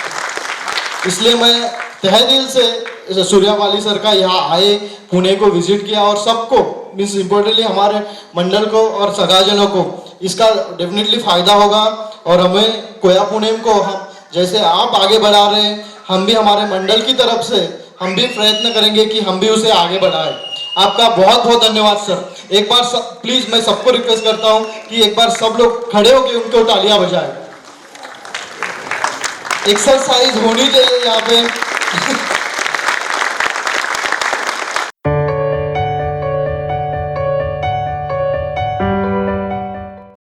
इसलिए मैं तहे दिल से सूर्यावाली सर का यहाँ आए, पुणे को विजिट किया, और सबको मीन्स इम्पोर्टेंटली हमारे मंडल को और सगाजनों को इसका डेफिनेटली फ़ायदा होगा। और हमें कोया पुणेम को हम जैसे आप आगे बढ़ा रहे हैं, हम भी हमारे मंडल की तरफ से हम भी प्रयत्न करेंगे कि हम भी उसे आगे बढ़ाएं। आपका बहुत बहुत धन्यवाद सर। एक बार प्लीज़ मैं सबको रिक्वेस्ट करता हूं कि एक बार सब लोग खड़े होकर उनको तालियां बजाएं। एक्सरसाइज होनी चाहिए यहाँ पे।